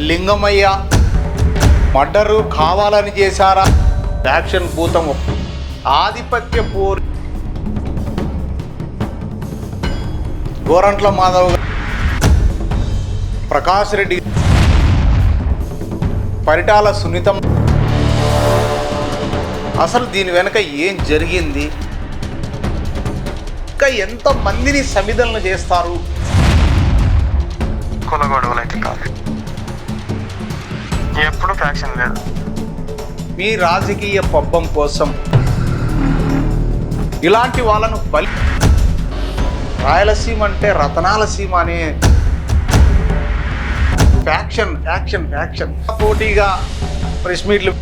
Lingamayya murder కావాలని చేశారా? Action భూతం ఆధిపత్య పోరు గోరంట్ల మాధవ్, ప్రకాష్ రెడ్డి, పరిటాల సునీతం. అసలు దీని వెనుక ఏం జరిగింది? ఇంకా ఎంతమందిని సమిధలను చేస్తారు? కొలగొడవలు అయితే కాదు, ఎప్పుడు ఫ్యాక్షన్ లేదు. మీ రాజకీయ పబ్బం కోసం ఇలాంటి వాళ్ళను బలి. రాయలసీమ అంటే రతనాల సీమ అనే ఫ్యాక్షన్ ఫ్యాక్షన్ ఫ్యాక్షన్ పోటీగా ప్రెస్ మీట్లు.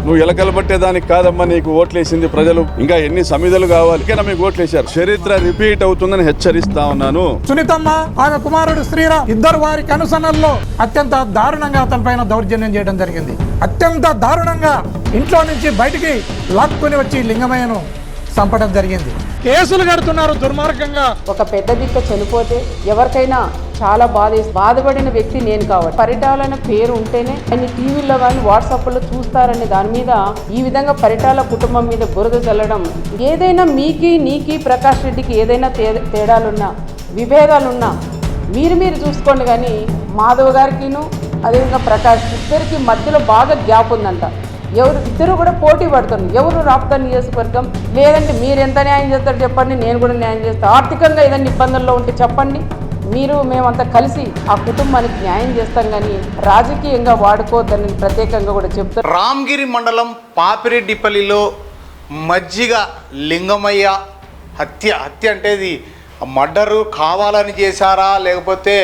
నువ్వు ఎలకలబట్టేదానికి కాదమ్మా నీకు ఓట్లేసింది ప్రజలు. ఇంకా ఎన్ని సమిధలు కావాలి? ఇంకా మీకు ఓట్లేశారు. చరిత్ర రిపీట్ అవుతుందని హెచ్చరిస్తా ఉన్నాను. సునీతమ్మ, ఆమె కుమారుడు శ్రీరామ్ ఇద్దరు వారి కనుసన్నల్లో అత్యంత దారుణంగా అతనిపైన దౌర్జన్యం చేయడం జరిగింది. అత్యంత దారుణంగా ఇంట్లో నుంచి బయటికి లాక్కుని వచ్చి లింగమయ్యను చంపడం జరిగింది. కేసులు కడుతున్నారు దుర్మార్గంగా. ఒక పెద్ద దిక్క చనిపోతే ఎవరికైనా చాలా బాధపడిన వ్యక్తి నేను కావాలి. పరిటాల పేరు ఉంటేనే ఆయన టీవీలో కానీ వాట్సాప్లో చూస్తారని దాని మీద ఈ విధంగా పరిటాల కుటుంబం మీద బురద చల్లడం. ఏదైనా నీకి ప్రకాష్ రెడ్డికి ఏదైనా తేడాలున్నా విభేదాలున్నా మీరు చూసుకోండి. కానీ మాధవ్ గారికిను అదేవిధంగా ప్రకాష్ ఇద్దరికి మధ్యలో బాగా గ్యాప్ ఉందంట. ఇద్దరు కూడా పోటీ పడుతున్నారు. ఎవరు రాప్తా నియోజకవర్గం లేదంటే మీరు ఎంత న్యాయం చేస్తారు చెప్పండి, నేను కూడా న్యాయం చేస్తాను. ఆర్థికంగా ఏదైనా ఇబ్బందుల్లో ఉంటే చెప్పండి, మేమంతా కలిసి ఆ కుటుంబానికి న్యాయం చేస్తాం. కానీ రాజకీయంగా వాడుకోవద్దని ప్రత్యేకంగా కూడా చెప్తారు. రామగిరి మండలం పాపిరెడ్డిపల్లిలో మజ్జిగ లింగమయ్య హత్య అంటే ఇది మర్డరు కావాలని చేశారా, లేకపోతే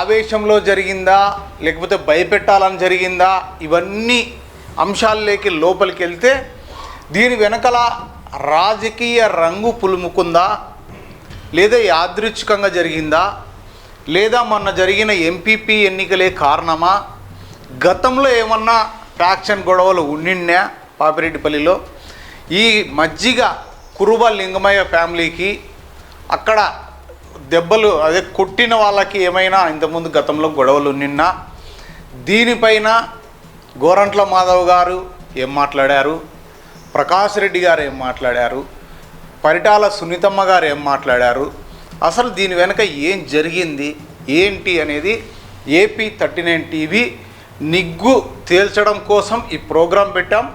ఆవేశంలో జరిగిందా, లేకపోతే భయపెట్టాలని జరిగిందా? ఇవన్నీ అంశాల్లోకి లోపలికి వెళ్తే దీని వెనకల రాజకీయ రంగు పులుముకుందా, లేదా యాదృచ్ఛికంగా జరిగిందా, లేదా మొన్న జరిగిన ఎంపీపీ ఎన్నికలే కారణమా? గతంలో ఏమన్నా ఫ్యాక్షన్ గొడవలు ఉండినా పాపిరెడ్డిపల్లిలో? ఈ మజ్జిగ కురుబ లింగమయ్య ఫ్యామిలీకి అక్కడ దెబ్బలు కొట్టిన వాళ్ళకి ఏమైనా ఇంతకుముందు గతంలో గొడవలు ఉండినా? దీనిపైన గోరంట్ల మాధవ్ గారు ఏం మాట్లాడారు, ప్రకాష్ రెడ్డి గారు ఏం మాట్లాడారు, పరిటాల సునీతమ్మ గారు ఏం మాట్లాడారు, అసలు దీని వెనుక ఏం జరిగింది ఏంటి అనేది AP39 టీవీ నిగ్గు తేల్చడం కోసం ఈ ప్రోగ్రాం పెట్టాం.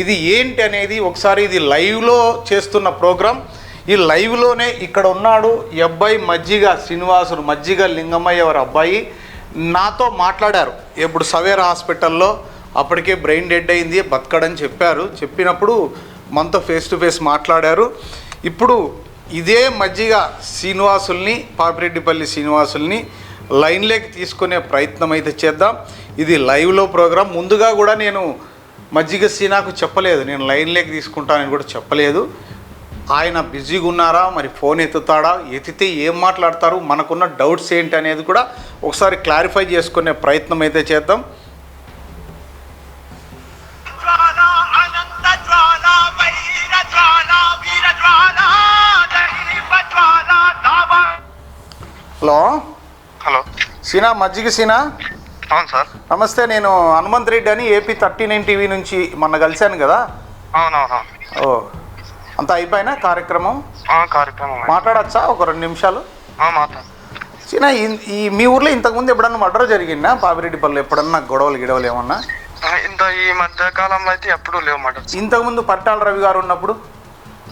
ఇది ఏంటి అనేది ఒకసారి, ఇది లైవ్లో చేస్తున్న ప్రోగ్రాం. ఈ లైవ్లోనే ఇక్కడ ఉన్నాడు ఈ అబ్బాయి మజ్జిగ శ్రీనివాసుడు, మజ్జిగ లింగమయ్య వారి అబ్బాయి నాతో మాట్లాడారు. ఇప్పుడు సవేరా హాస్పిటల్లో అప్పటికే బ్రెయిన్ డెడ్ అయింది, బతకడని చెప్పారు. చెప్పినప్పుడు మనతో ఫేస్ టు ఫేస్ మాట్లాడారు. ఇప్పుడు ఇదే మజ్జిగ శ్రీనివాసుల్ని, పాపిరెడ్డిపల్లి శ్రీనివాసుల్ని లైన్లోకి తీసుకునే ప్రయత్నం అయితే చేద్దాం. ఇది లైవ్లో ప్రోగ్రాం. ముందుగా కూడా నేను మజ్జిగ శ్రీనాకు చెప్పలేదు, నేను లైన్లోకి తీసుకుంటానని కూడా చెప్పలేదు. ఆయన బిజీగా ఉన్నారా, మరి ఫోన్ ఎత్తుతాడా, ఎత్తితే ఏం మాట్లాడతారు, మనకున్న డౌట్స్ ఏంటి అనేది కూడా ఒకసారి క్లారిఫై చేసుకునే ప్రయత్నం అయితే చేద్దాం. హలో సీనా, మజ్జిగ సీనా? అవును సార్. నమస్తే, నేను హనుమంత్ రెడ్డి అని AP39 టీవీ నుంచి మొన్న కలిశాను కదా. అవునవును. ఓ, అంతా అయిపోయినా కార్యక్రమం? మాట్లాడచ్చా ఒక 2 నిమిషాలు? సీనా, ఈ మీ ఊర్లో ఇంతకుముందు ఎప్పుడన్నా మర్డర్ జరిగిందా? పాపిరెడ్డిపల్లి ఎప్పుడన్నా గొడవలు ఏమన్నా? ఈ మధ్య కాలంలో అయితే ఎప్పుడు లేవు మర్డర్. ఇంతకుముందు పరిటాల రవి గారు ఉన్నప్పుడు?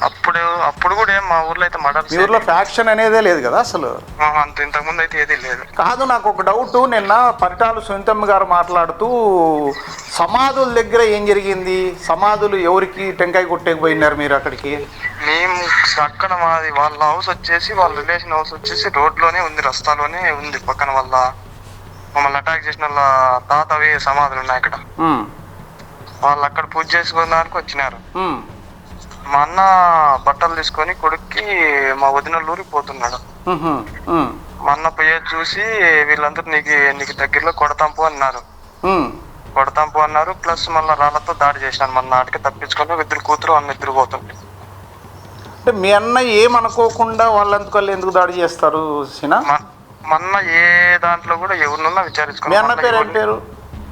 అప్పుడు కూడా ఏం మా ఊర్లో అయితే మర్డర్. మీ ఊర్లో ఫ్యాక్షన్ అనేదే లేదు కదా అసలు? అంత ఇంతకుముందు అయితే ఏది లేదు. కాదు, నాకు ఒక డౌట్. నిన్న పరిటాల సునీతమ్మ గారు మాట్లాడుతూ సమాధుల దగ్గర ఏం జరిగింది, సమాధులు ఎవరికి టెంకాయ కొట్టేకపోయినారు మీరు అక్కడికి? మేము అక్కడ మాది వాళ్ళ హౌస్ వచ్చేసి, వాళ్ళ రిలేషన్ హౌస్ వచ్చేసి రోడ్లోనే ఉంది, రస్తాలోనే ఉంది. పక్కన వాళ్ళ మమ్మల్ని అటాక్ చేసిన వాళ్ళ తాతవి సమాధులు ఉన్నాయి అక్కడ. వాళ్ళు అక్కడ పూజ చేసుకోవడానికి వచ్చినారు. మా అన్న బట్టలు తీసుకొని కొడుక్కి మా వదినల్లూరికి పోతున్నాడు. మా అన్న పోయేది చూసి వీళ్ళందరూ నీకు దగ్గరలో కొడతాంపు అన్నారు. ప్లస్ మళ్ళీ రాళ్లతో దాడి చేసినారు. మన నాటికి తప్పించుకొని ఇద్దరు కూతురు అన్న ఇద్దరు పోతుంది. అంటే మీ అన్న ఏమనుకోకుండా వాళ్ళందుకు ఎందుకు దాడి చేస్తారు సినా? మొన్న ఏ దాంట్లో కూడా ఎవరినున్నా మీ అన్న పేరు ఏం విచారించుకున్నాం. పేరు?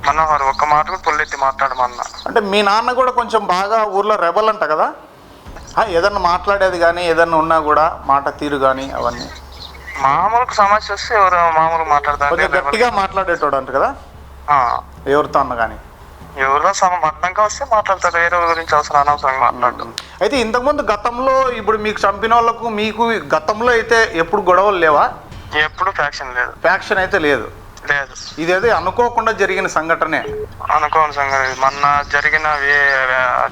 మనోహర్ ఒక్క మాట కూడా పొల్లెత్తి మాట్లాడమన్నా. అంటే మీ నాన్న కూడా కొంచెం బాగా ఊర్లో రెబల్ అంట కదా? ఏదన్నా మాట్లాడేది కానీ ఏదన్నా ఉన్నా కూడా మాట తీరు కానీ అవన్నీ మామూలుగా సమస్య వస్తే ఎవరు మామూలుగా మాట్లాడతారు, కొంచెం గట్టిగా మాట్లాడేటోడు అంట కదా ఎవరితో అన్న కానీ. ఎవరిలో అర్థంగా వస్తే మాట్లాడతారు, వేరే వాళ్ళ గురించి అనవసరంగా మాట్లాడదు. అయితే ఇంతకుముందు గతంలో ఇప్పుడు మీకు చంపిన వాళ్ళకు మీకు గతంలో అయితే ఎప్పుడు గొడవలు లేవా? ఎప్పుడు ఫ్యాక్షన్ లేదు. ఫ్యాక్షన్ అయితే లేదు. లేదు. ఇదేదో అనుకోకుండా జరిగిన సంఘటనే. అనుకోని సంగతి మొన్న జరిగిన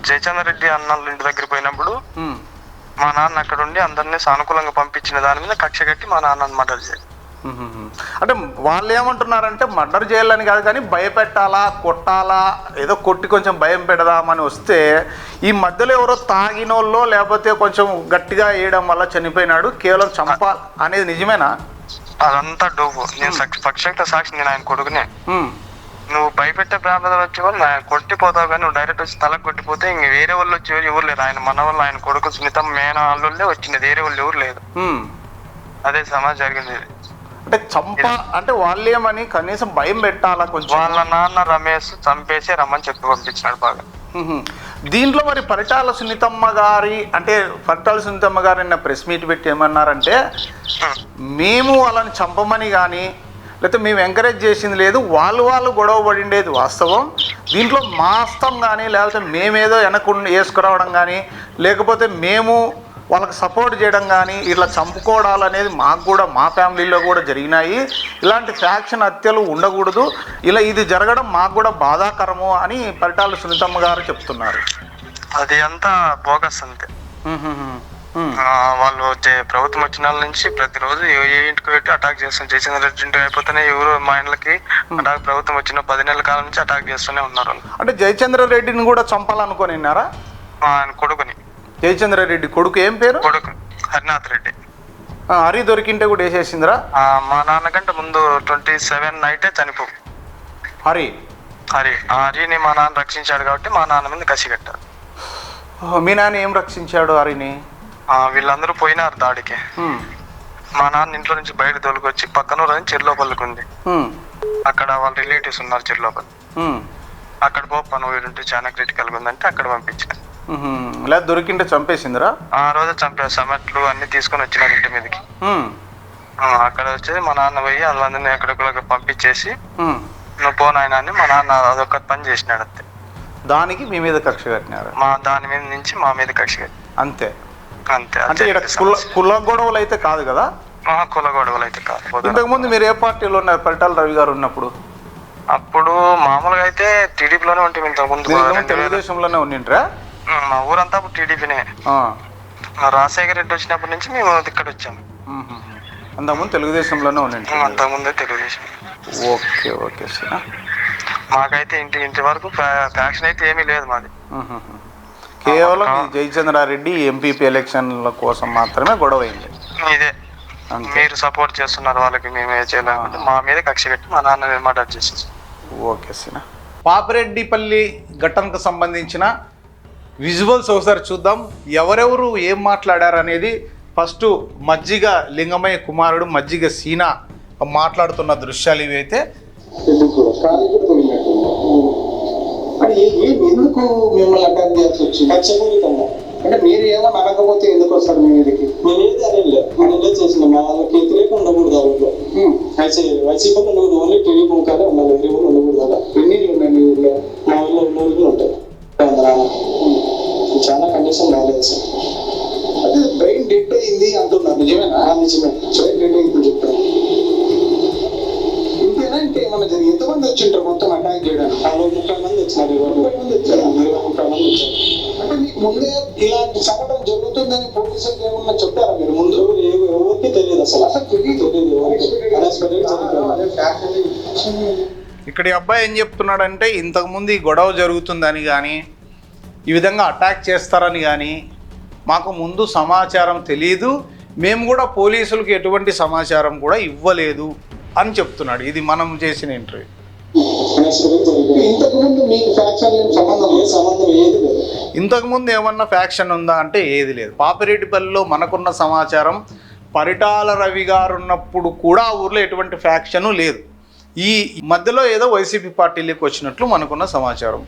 జయచంద్ర రెడ్డి అన్నల ఇంటి దగ్గర పోయినప్పుడు మా నాన్న అక్కడ ఉండి అందరినీ సానుకూలంగా పంపించిన దాని మీద కక్ష కట్టి మా నాన్న మర్డర్ చేయాలి. అంటే వాళ్ళు ఏమంటున్నారంటే మర్డర్ చేయాలని కాదు కానీ భయపెట్టాలా, కొట్టాలా, ఏదో కొట్టి కొంచెం భయం పెడదామని వస్తే ఈ మధ్యలో ఎవరో తాగినోళ్ళో లేకపోతే కొంచెం గట్టిగా వేయడం వల్ల చనిపోయినాడు, కేవలం చంపా అనేది నిజమేనా? అదంతా డోపు. నేను పక్షంతో సాక్షి, నేను ఆయన కొడుకునే. నువ్వు భయపెట్టే ప్రాంతాలు వచ్చే వాళ్ళు కొట్టిపోతావు, కానీ నువ్వు డైరెక్ట్ వచ్చి తలకు కొట్టిపోతే ఇంక వేరే వాళ్ళు వచ్చి ఎవరు లేరు. ఆయన మన వాళ్ళు, ఆయన కొడుకు సునీతం మేన వాళ్ళే వచ్చింది, వేరే వాళ్ళు ఎవరు లేదు. అదే సమాజం జరిగింది. అంటే అంటే వాళ్ళేమని కనీసం భయం పెట్టాలా కొంచెం. వాళ్ళ నాన్న రమేష్ చంపేసి రమ్మని చెప్పి పంపించినాడు బాగా. దీంట్లో మరి పరిటాల సునీతమ్మ గారి నిన్న ప్రెస్ మీట్ పెట్టి ఏమన్నారంటే మేము వాళ్ళని చంపమని కానీ లేకపోతే మేము ఎంకరేజ్ చేసింది లేదు, వాళ్ళు గొడవ పడిండేది వాస్తవం, దీంట్లో మాస్తం కానీ లేకపోతే మేమేదో వెనకుండా వేసుకురావడం కానీ లేకపోతే మేము వాళ్ళకి సపోర్ట్ చేయడం కానీ ఇట్లా చంపుకోవడాలు అనేది మాకు కూడా మా ఫ్యామిలీలో కూడా జరిగినాయి, ఇలాంటి ఫ్యాక్షన్ హత్యలు ఉండకూడదు, ఇది జరగడం మాకు కూడా బాధాకరము అని పరిటాల సునీతమ్మ గారు చెప్తున్నారు. అది అంతా బోగస్ అంతే. వాళ్ళు ప్రభుత్వం వచ్చిన వాళ్ళ నుంచి ప్రతిరోజు ఏ ఇంటికి పెట్టి అటాక్ చేస్తున్నారు. జయచంద్ర రెడ్డి ఇంటికి అయిపోతేనే ఎవరు మా ఇండ్లకి అటాక్ ప్రభుత్వం వచ్చిన 10 నెలల కాలం నుంచి అటాక్ చేస్తూనే ఉన్నారు. అంటే జయచంద్ర రెడ్డిని కూడా చంపాలనుకున్నారా? ఆయన కొడుకుని. జయచంద్ర రెడ్డి కొడుకు ఏం పేరు? కొడుకు హరినాథ్ రెడ్డి. హరి దొరికింటే కూడా వేసేసిందిరా? మా నాన్నకంటే ముందు 27 నైటే చనిపో హరిని మా నాన్న రక్షించాడు కాబట్టి మా నాన్న మీద కసి కట్టారు. మీ నాన్న ఏం రక్షించాడు హరిని? వీళ్ళందరూ పోయినారు దాడికి. మా నాన్న ఇంట్లో నుంచి బయట తోలుకొచ్చి పక్కన చెర్లోపల్లికి ఉంది, అక్కడ వాళ్ళ రిలేటివ్స్ ఉన్నారు చెర్లోపల్లి, అక్కడ పని వీడుంటే చాలా క్రిటికల్గా ఉందంటే అక్కడ పంపించాను. లేదా దొరికింటే చంపేసిందిరా? ఆ రోజు చంపేసి సమట్లు అన్ని తీసుకొని వచ్చినారు ఇంటి మీదకి. అక్కడ వచ్చేది మా నాన్న పోయి వాళ్ళందరినీ ఎక్కడికి పంపించేసి నువ్వు పోనాయన అని మా నాన్న అదొక పని చేసినాడు అంతే. దానికి మీ మీద కక్ష కట్టినారు? దాని మీద నుంచి మా మీద కక్ష కట్టి అంతే. అంటే కుల గొడవలు అయితే కాదు కదా? కుల గొడవలు అయితే కాదు. ఇంతకుముందు మీరు ఏ పార్టీలో ఉన్నారు పరిటాల రవి గారు ఉన్నప్పుడు? అప్పుడు మామూలుగా అయితే టీడీపీలోనే ఉంటాం. ఇంతకుముందు తెలుగుదేశంలోనే ఉండింట్రా? మా ఊరంతా టీడీపీనే. రాజశేఖర రెడ్డి వచ్చినప్పటి నుంచి మేము ఇక్కడ వచ్చాము. అంతకుముందు తెలుగుదేశంలోనే ఉండింది? అంతకుముందే తెలుగుదేశం. Okay sir. మాకైతే ఇంటి వరకు ఫ్యాక్షన్ అయితే ఏమీ లేదు మాది. కేవలం జయచంద్రారెడ్డి ఎంపీపీ ఎలక్షన్ల కోసం మాత్రమే గొడవ అయింది. ఇదే మీరు సపోర్ట్ చేస్తున్నారు వాళ్ళకి, మేము ఏ చేయాలంటే మా మీద కక్ష కట్టి మా నాన్న మర్డర్ చేసేసి. ఓకే సినా. పాపిరెడ్డిపల్లి ఘటనకు సంబంధించిన విజువల్స్ ఒకసారి చూద్దాం. ఎవరెవరు ఏం మాట్లాడారు అనేది ఫస్ట్ మజ్జిగ లింగమయ్య కుమారుడు మజ్జిగ సీనా మాట్లాడుతున్న దృశ్యాలు ఇవి. అయితే ఎందుకు మిమ్మల్ని అటాక్ చేయాల్సి వచ్చింది? ఖచ్చితంగా అంటే మీరు ఏమో అనకపోతే ఎందుకు వస్తారు మీ మీదకి? నేనేది అనేది నేనే చేసిన వాళ్ళకి వ్యతిరేకం ఉండకూడదు. దాంట్లో వైసీపీ నువ్వు ఓన్లీ టీడీపీ ముఖాలే ఉండాలి, వేరే ఊరు ఉండకూడదు. అలా ఎన్ని ఉన్నాయి మీ ఊళ్ళో? మా ఊళ్ళో 2 ఊళ్ళు ఉంటాయి. చాలా కండిషన్ బాగాలేదు సార్. అదే బ్రెయిన్ డెడ్ అయింది అంటున్నారు, నిజమేనా? నిజమే, బ్రెయిన్ డెడ్ అయింది చెప్పారు. ఇంతేనంటే ఏమన్నా జరిగింది? ఎంతమంది వచ్చింటారు మొత్తం అటాక్ చేయడానికి? 30 మంది వచ్చినారు. 20 మంది వచ్చారు. 30 మంది వచ్చారు. అంటే మీకు ముందే ఇలాంటి సంఘటన జరుగుతుందని పోలీసులకు ఏమన్నా చెప్పారా మీరు ముందు? ఎవరికి తెలియదు, అసలు తెలియదు. ఇక్కడ ఈ అబ్బాయి ఏం చెప్తున్నాడంటే ఇంతకుముందు ఈ గొడవ జరుగుతుందని కానీ ఈ విధంగా అటాక్ చేస్తారని కానీ మాకు ముందు సమాచారం తెలియదు, మేము కూడా పోలీసులకు ఎటువంటి సమాచారం కూడా ఇవ్వలేదు అని చెప్తున్నాడు. ఇది మనం చేసిన ఇంటర్వ్యూ. ఇంతకుముందు ఏమన్నా ఫ్యాక్షన్ ఉందా అంటే ఏది లేదు. పాపిరెడ్డిపల్లిలో మనకున్న సమాచారం పరిటాల రవి గారు ఉన్నప్పుడు కూడా ఆ ఊర్లో ఎటువంటి ఫ్యాక్షను లేదు. ఈ మధ్యలో ఏదో వైసీపీ పార్టీలోకి వచ్చినట్లు మనకున్న సమాచారం.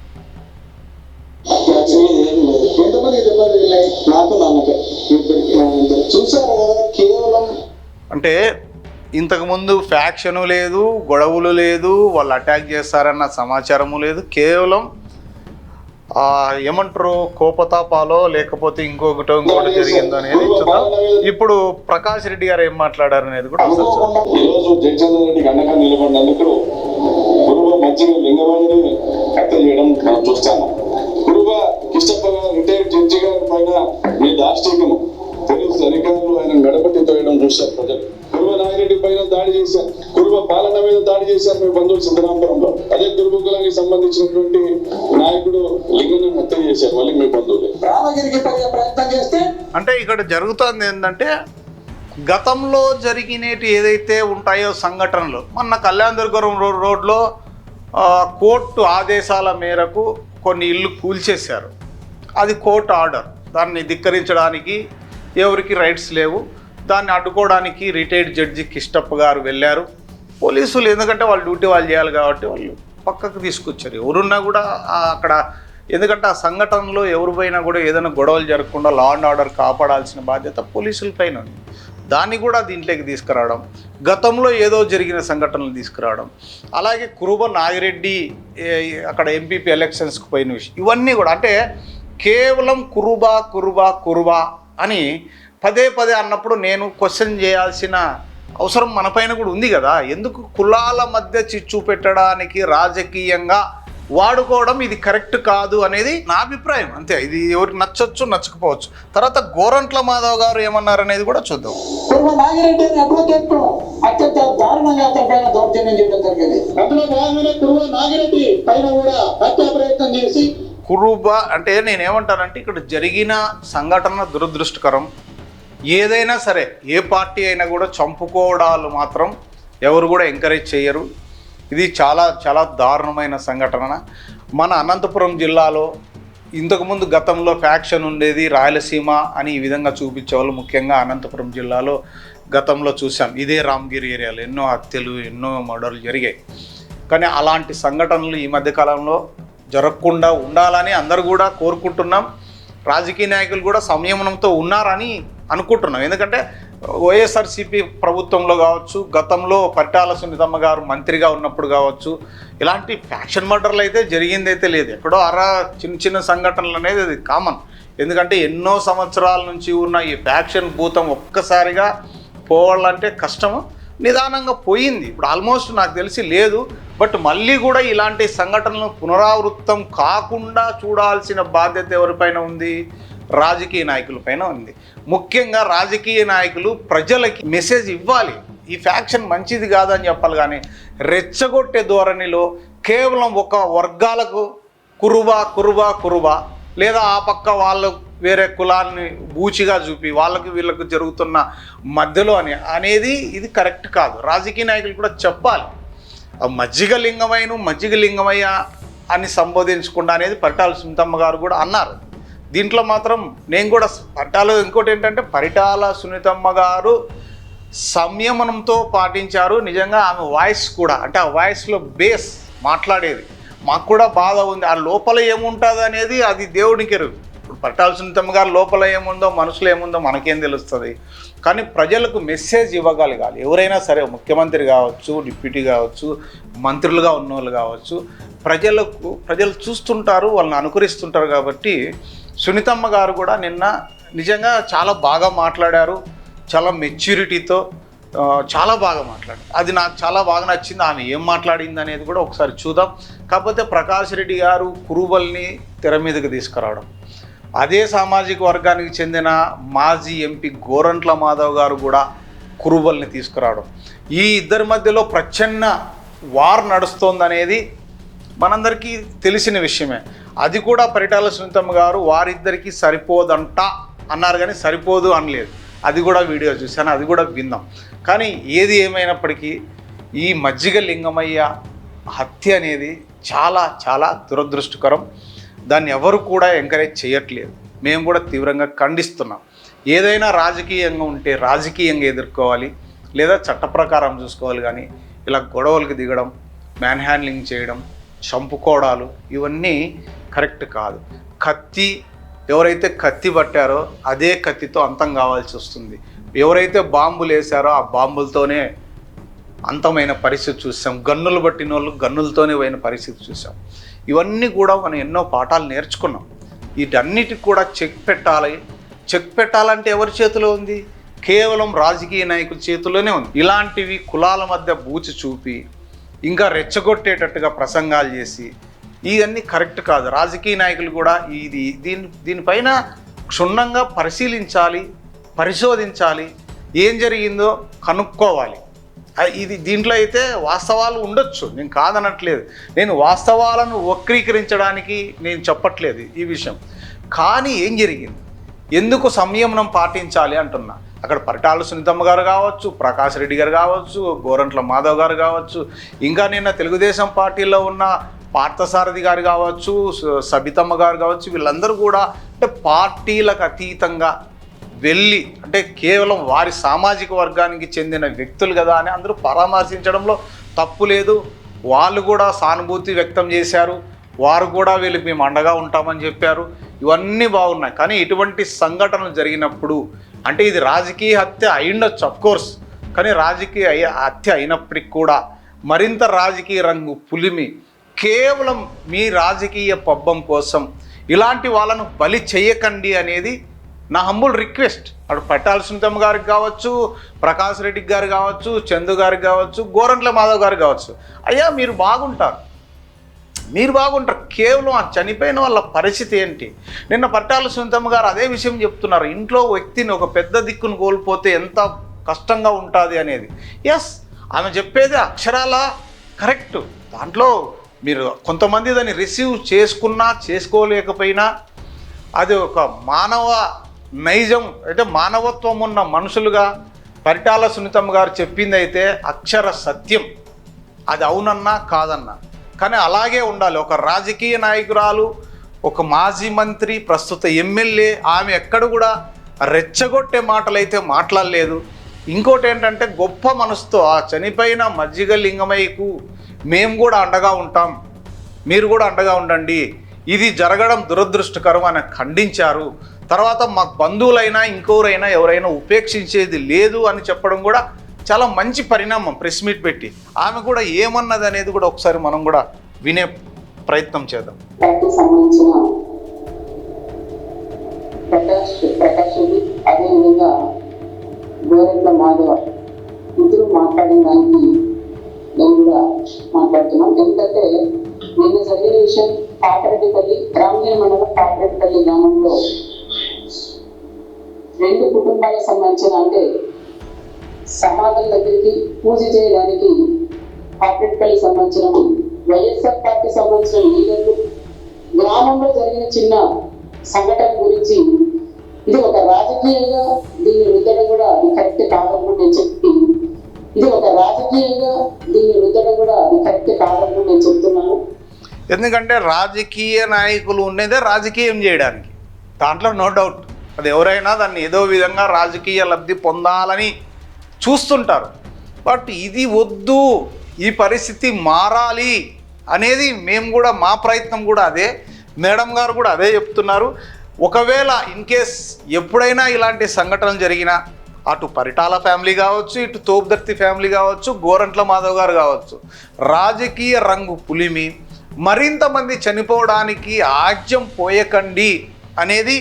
అంటే ఇంతకుముందు ఫ్యాక్షను లేదు, గొడవలు లేదు, వాళ్ళు అటాక్ చేస్తారన్న సమాచారము లేదు. కేవలం ఏమంటారు, కోపతాపాలో లేకపోతే ఇంకొకటి జరిగిందో అనేది చూద్దాం. ఇప్పుడు ప్రకాష్ రెడ్డి గారు ఏం మాట్లాడారు అనేది కూడా ఈరోజు జగన్ రెడ్డికి అండగా నిలబడినందుకు గురువ మధ్య లింగమయ్యని హత్య చేయడం మనం చూస్తాము. గురువ కిష్టప్ప గారు రిటైర్డ్ జడ్జి గారి పైన మీ దాష్టికము పోలీసు అధికారులు ఆయన గడపట్టి తోయడం చూశారు ప్రజలు. గురువ నాగిరెడ్డి పైన దాడి చేశారు, గురువ పాలన మీద దాడి చేశారు మీ బంధువులు సిద్ధరాంపురంలో. అదే గురుకులానికి సంబంధించినటువంటి నాయకుడు లింగను హత్య చేశారు మళ్ళీ మీ బంధువులే. రామగిరికి ప్రయత్నం చేస్తే అంటే ఇక్కడ జరుగుతుంది ఏంటంటే, గతంలో జరిగినవి ఏదైతే ఉంటాయో సంఘటనలు, మొన్న కళ్యాణదుర్గం రోడ్లో కోర్టు ఆదేశాల మేరకు కొన్ని ఇళ్ళు కూల్చేశారు. అది కోర్టు ఆర్డర్. దాన్ని ధిక్కరించడానికి ఎవరికి రైట్స్ లేవు. దాన్ని అడ్డుకోవడానికి రిటైర్డ్ జడ్జి కిష్టప్ప గారు వెళ్ళారు. పోలీసులు ఎందుకంటే వాళ్ళు డ్యూటీ వాళ్ళు చేయాలి కాబట్టి వాళ్ళు పక్కకు తీసుకొచ్చారు. ఎవరున్నా కూడా అక్కడ, ఎందుకంటే ఆ సంఘటనలో ఎవరి పైన కూడా ఏదైనా గొడవలు జరగకుండా లా అండ్ ఆర్డర్ కాపాడాల్సిన బాధ్యత పోలీసుల పైన ఉంది. దాన్ని కూడా దీంట్లోకి తీసుకురావడం, గతంలో ఏదో జరిగిన సంఘటనలు తీసుకురావడం, అలాగే కురుబ నాగిరెడ్డి అక్కడ ఎంపీపీ ఎలక్షన్స్కి పోయిన విషయం, ఇవన్నీ కూడా అంటే కేవలం కురుబా కురుబా కురుబా అని పదే పదే అన్నప్పుడు నేను క్వశ్చన్ చేయాల్సిన అవసరం మనపైన కూడా ఉంది కదా. ఎందుకు కులాల మధ్య చిచ్చు పెట్టడానికి రాజకీయంగా వాడుకోవడం ఇది కరెక్ట్ కాదు అనేది నా అభిప్రాయం. అంతే, ఇది ఎవరికి నచ్చొచ్చు నచ్చకపోవచ్చు. తర్వాత గోరంట్ల మాధవ్ గారు ఏమన్నారు అనేది కూడా చూద్దాం. అత్యంత దారుణంగా అతని పైన దౌర్జన్యం చేయడం జరిగింది. అందులో భాగంగానే కురువ నాగిరెడ్డి పైన కూడా హత్యా ప్రయత్నం చేసి, కురుబ అంటే నేనేమంటానంటే, ఇక్కడ జరిగిన సంఘటన దురదృష్టకరం. ఏదైనా సరే, ఏ పార్టీ అయినా కూడా చంపుకోవడాలు మాత్రం ఎవరు కూడా ఎంకరేజ్ చేయరు. ఇది చాలా చాలా దారుణమైన సంఘటన. మన అనంతపురం జిల్లాలో ఇంతకుముందు గతంలో ఫ్యాక్షన్ ఉండేది, రాయలసీమ అని ఈ విధంగా చూపించేవాళ్ళు. ముఖ్యంగా అనంతపురం జిల్లాలో గతంలో చూసాం, ఇదే రామగిరి ఏరియాలో ఎన్నో హత్యలు, ఎన్నో మర్డర్లు జరిగాయి. కానీ అలాంటి సంఘటనలు ఈ మధ్యకాలంలో జరగకుండా ఉండాలని అందరూ కూడా కోరుకుంటున్నాం. రాజకీయ నాయకులు కూడా సంయమనంతో ఉన్నారని అనుకుంటున్నాం. ఎందుకంటే వైఎస్ఆర్సీపీ ప్రభుత్వంలో కావచ్చు, గతంలో పరిటాల సునీతమ్మ గారు మంత్రిగా ఉన్నప్పుడు కావచ్చు, ఇలాంటి ఫ్యాక్షన్ మర్డర్లు అయితే జరిగిందైతే లేదు. ఎక్కడో చిన్న చిన్న సంఘటనలు అనేది అది కామన్. ఎందుకంటే ఎన్నో సంవత్సరాల నుంచి ఉన్న ఈ ఫ్యాక్షన్ భూతం ఒక్కసారిగా పోవాలంటే కష్టము. నిదానంగా పోయింది. ఇప్పుడు ఆల్మోస్ట్ నాకు తెలిసి లేదు. బట్ మళ్ళీ కూడా ఇలాంటి సంఘటనలు పునరావృతం కాకుండా చూడాల్సిన బాధ్యత ఎవరిపైన ఉంది? రాజకీయ నాయకుల పైన ఉంది. ముఖ్యంగా రాజకీయ నాయకులు ప్రజలకి మెసేజ్ ఇవ్వాలి, ఈ ఫ్యాక్షన్ మంచిది కాదని చెప్పాలి. కానీ రెచ్చగొట్టే ధోరణిలో కేవలం ఒక వర్గాలకు కురుబా కురుబా కురుబా, లేదా ఆ పక్క వాళ్ళు వేరే కులాన్ని బూచిగా చూపి వాళ్ళకి వీళ్ళకు జరుగుతున్న మధ్యలో అనేది ఇది కరెక్ట్ కాదు. రాజకీయ నాయకులు కూడా చెప్పాలి. మజ్జిగ లింగమయ్య అని సంబోధించకుండా అనేది పరిటాల సునీతమ్మ గారు కూడా అన్నారు. దీంట్లో మాత్రం నేను కూడా ఇంకోటి ఏంటంటే, పరిటాల సునీతమ్మ గారు సంయమనంతో పాటించారు. నిజంగా ఆమె వాయిస్ కూడా, అంటే ఆ వాయిస్లో బేస్ మాట్లాడేది మాకు కూడా బాధ ఉంది. ఆ లోపల ఏముంటుంది అనేది అది దేవునికి ఎరుగు. ఇప్పుడు పరిటాల సునీతమ్మ గారు లోపల ఏముందో, మనసులో ఏముందో మనకేం తెలుస్తుంది. కానీ ప్రజలకు మెసేజ్ ఇవ్వగలగాలి. ఎవరైనా సరే, ముఖ్యమంత్రి కావచ్చు, డిప్యూటీ కావచ్చు, మంత్రులుగా ఉన్నవాళ్ళు కావచ్చు, ప్రజలు చూస్తుంటారు, వాళ్ళని అనుకరిస్తుంటారు. కాబట్టి సునీతమ్మ గారు కూడా నిన్న నిజంగా చాలా బాగా మాట్లాడారు. చాలా మెచ్యూరిటీతో చాలా బాగా మాట్లాడారు. అది నాకు చాలా బాగా నచ్చింది. ఆమె ఏం మాట్లాడింది అనేది కూడా ఒకసారి చూద్దాం. కాకపోతే ప్రకాష్ రెడ్డి గారు కురుబల్ని తెర మీదకి తీసుకురావడం, అదే సామాజిక వర్గానికి చెందిన మాజీ ఎంపీ గోరంట్ల మాధవ్ గారు కూడా కురుబల్ని తీసుకురావడం, ఈ ఇద్దరి మధ్యలో ప్రచ్ఛన్న వార్ నడుస్తోందనేది మనందరికీ తెలిసిన విషయమే. అది కూడా పరిటాల సునీతమ్మ గారు వారిద్దరికీ సరిపోదంట అన్నారు, కానీ సరిపోదు అనలేదు. అది కూడా వీడియో చూశాను, అది కూడా విందాం. కానీ ఏది ఏమైనప్పటికీ ఈ మజ్జిగ లింగమయ్య హత్య అనేది చాలా చాలా దురదృష్టకరం. దాన్ని ఎవరు కూడా ఎంకరేజ్ చేయట్లేదు. మేము కూడా తీవ్రంగా ఖండిస్తున్నాం. ఏదైనా రాజకీయంగా ఉంటే రాజకీయంగా ఎదుర్కోవాలి, లేదా చట్ట ప్రకారం చూసుకోవాలి. కానీ ఇలా గొడవలకు దిగడం, మ్యాన్ హ్యాండ్లింగ్ చేయడం, చంపుకోవడాలు ఇవన్నీ కరెక్ట్ కాదు. కత్తి ఎవరైతే కత్తి పట్టారో అదే కత్తితో అంతం కావాల్సి వస్తుంది. ఎవరైతే బాంబులు వేశారో ఆ బాంబులతోనే అంతమైన పరిస్థితి చూసాం. గన్నులు పట్టిన వాళ్ళు గన్నులతోనే పోయిన పరిస్థితి చూసాం. ఇవన్నీ కూడా మనం ఎన్నో పాఠాలు నేర్చుకున్నాం. వీటన్నిటికి కూడా చెక్ పెట్టాలి. చెక్ పెట్టాలంటే ఎవరి చేతిలో ఉంది? కేవలం రాజకీయ నాయకుల చేతిలోనే ఉంది. ఇలాంటివి కులాల మధ్య బూచి చూపి ఇంకా రెచ్చగొట్టేటట్టుగా ప్రసంగాలు చేసి ఇవన్నీ కరెక్ట్ కాదు. రాజకీయ నాయకులు కూడా దీనిపైన క్షుణ్ణంగా పరిశీలించాలి, పరిశోధించాలి, ఏం జరిగిందో కనుక్కోవాలి. దీంట్లో అయితే వాస్తవాలు ఉండొచ్చు, నేను కాదనట్లేదు. నేను వాస్తవాలను వక్రీకరించడానికి నేను చెప్పట్లేదు ఈ విషయం. కానీ ఏం జరిగింది, ఎందుకు సంయమనం పాటించాలి అంటున్నా. అక్కడ పరిటాల సునీతమ్మ గారు కావచ్చు, ప్రకాష్ రెడ్డి గారు కావచ్చు, గోరంట్ల మాధవ్ గారు కావచ్చు, ఇంకా నిన్న తెలుగుదేశం పార్టీలో ఉన్న పార్థసారథి గారు కావచ్చు, సబితమ్మ గారు కావచ్చు, వీళ్ళందరూ కూడా అంటే పార్టీలకు అతీతంగా వెళ్ళి అంటే కేవలం వారి సామాజిక వర్గానికి చెందిన వ్యక్తులు కదా అని అందరూ పరామర్శించడంలో తప్పు లేదు. వాళ్ళు కూడా సానుభూతి వ్యక్తం చేశారు. వారు కూడా వీళ్ళకి మేము అండగా ఉంటామని చెప్పారు. ఇవన్నీ బాగున్నాయి. కానీ ఇటువంటి సంఘటనలు జరిగినప్పుడు అంటే ఇది రాజకీయ హత్య అయిండొచ్చు అఫ్కోర్స్, కానీ రాజకీయ హత్య అయినప్పటికి కూడా మరింత రాజకీయ రంగు పులిమి కేవలం మీ రాజకీయ పబ్బం కోసం ఇలాంటి వాళ్ళను బలి చేయకండి అనేది నా హంబుల్ రిక్వెస్ట్. అటు పరిటాల సునీతమ్మ గారికి కావచ్చు, ప్రకాష్ రెడ్డి గారు కావచ్చు, చందు గారికి కావచ్చు, గోరంట్ల మాధవ్ గారు కావచ్చు. అయ్యా మీరు బాగుంటారు. కేవలం ఆ చనిపోయిన వాళ్ళ పరిస్థితి ఏంటి? నిన్న పరిటాల సునీతమ్మ గారు అదే విషయం చెప్తున్నారు. ఇంట్లో వ్యక్తిని ఒక పెద్ద దిక్కును కోల్పోతే ఎంత కష్టంగా ఉంటుంది అనేది. ఎస్, ఆమె చెప్పేది అక్షరాల కరెక్ట్. దాంట్లో మీరు కొంతమంది దాన్ని రిసీవ్ చేసుకున్నా చేసుకోలేకపోయినా అది ఒక మానవ నైజం అంటే మానవత్వం ఉన్న మనుషులుగా పరిటాల సునీతమ్మ గారు చెప్పింది అయితే అక్షర సత్యం. అది అవునన్నా కాదన్నా, కానీ అలాగే ఉండాలి. ఒక రాజకీయ నాయకురాలు, ఒక మాజీ మంత్రి, ప్రస్తుత ఎమ్మెల్యే, ఆమె ఎక్కడ కూడా రెచ్చగొట్టే మాటలైతే మాట్లాడలేదు. ఇంకోటి ఏంటంటే గొప్ప మనసుతో ఆ చనిపోయిన మజ్జిగ లింగమయ్యకు మేము కూడా అండగా ఉంటాం, మీరు కూడా అండగా ఉండండి, ఇది జరగడం దురదృష్టకరం అని ఖండించారు. తర్వాత మాకు బంధువులైనా ఇంకోరైనా ఎవరైనా ఉపేక్షించేది లేదు అని చెప్పడం కూడా చాలా మంచి పరిణామం. ప్రెస్ మీట్ పెట్టి ఆమె కూడా ఏమన్నది అనేది కూడా ఒకసారి మనం కూడా వినే ప్రయత్నం చేద్దాం. సంబంధించిన ప్రకాష్ అదేవిధంగా గోరెంట్ల మాధవ ఇద్దరు మాట్లాడిన దానికి నేను కూడా మాట్లాడుతున్నాం. ఎందుకంటే నిన్న జరిగిన విషయం పాపరెడ్డిపల్లి గ్రామీణ మండలం పాపరెడ్డిపల్లి గ్రామంలో రెండు కుటుంబాలకు సంబంధించిన అంటే సమాధుల దగ్గరికి పూజ చేయడానికి పాపరెడ్డిపల్లి సంబంధించిన వైఎస్ఆర్ పార్టీ సంబంధించిన లీడర్లు గ్రామంలో జరిగిన చిన్న సంఘటన గురించి ఇది ఒక రాజకీయంగా దీన్ని రుద్దడం కూడా అది కరెక్ట్ కాదని నేను చెప్పి నేను చెప్తున్నాను. ఎందుకంటే రాజకీయ నాయకులు ఉండేదే రాజకీయం చేయడానికి, దాంట్లో నో డౌట్. అది ఎవరైనా దాన్ని ఏదో విధంగా రాజకీయ లబ్ధి పొందాలని చూస్తుంటారు. బట్ ఇది వద్దు, ఈ పరిస్థితి మారాలి అనేది మేము కూడా మా ప్రయత్నం కూడా అదే. మేడం గారు కూడా అదే చెప్తున్నారు. ఒకవేళ ఇన్ కేస్ ఎప్పుడైనా ఇలాంటి సంఘటనలు జరిగినా అటు పరిటాల ఫ్యామిలీ కావచ్చు, ఇటు తోపుదర్తి ఫ్యామిలీ కావచ్చు, గోరంట్ల మాధవ్ గారు కావచ్చు, రాజకీయ రంగు పులిమి మరింత మంది చనిపోవడానికి ఆజ్యం పోయకండి అనేది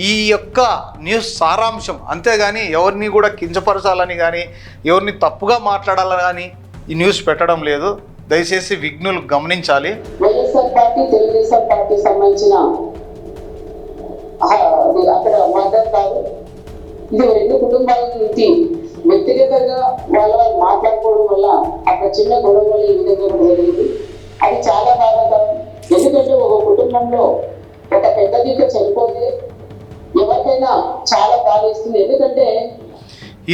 ఈ యొక్క న్యూస్ సారాంశం. అంతేగాని ఎవరిని కూడా కించపరచాలని కానీ ఎవరిని తప్పుగా మాట్లాడాలని కానీ ఈ న్యూస్ పెట్టడం లేదు. దయచేసి విఘ్నులు గమనించాలి. వైఎస్ఆర్ పార్టీ తెలుగుదేశం పార్టీ సంబంధించిన అక్కడ మద్దతు కాదు, ఇది రెండు కుటుంబాల నుంచి వ్యక్తిగతంగా వాళ్ళు మాట్లాడుకోవడం వల్ల అక్కడ చిన్న గొడవలు ఈ విధంగా కూడా జరిగింది. అది చాలా బాధాకరం. ఎందుకంటే ఒక కుటుంబంలో ఒక పెద్ద దిక్కు చనిపోతే ఎవరికైనా చాలా బాధేస్తుంది. ఎందుకంటే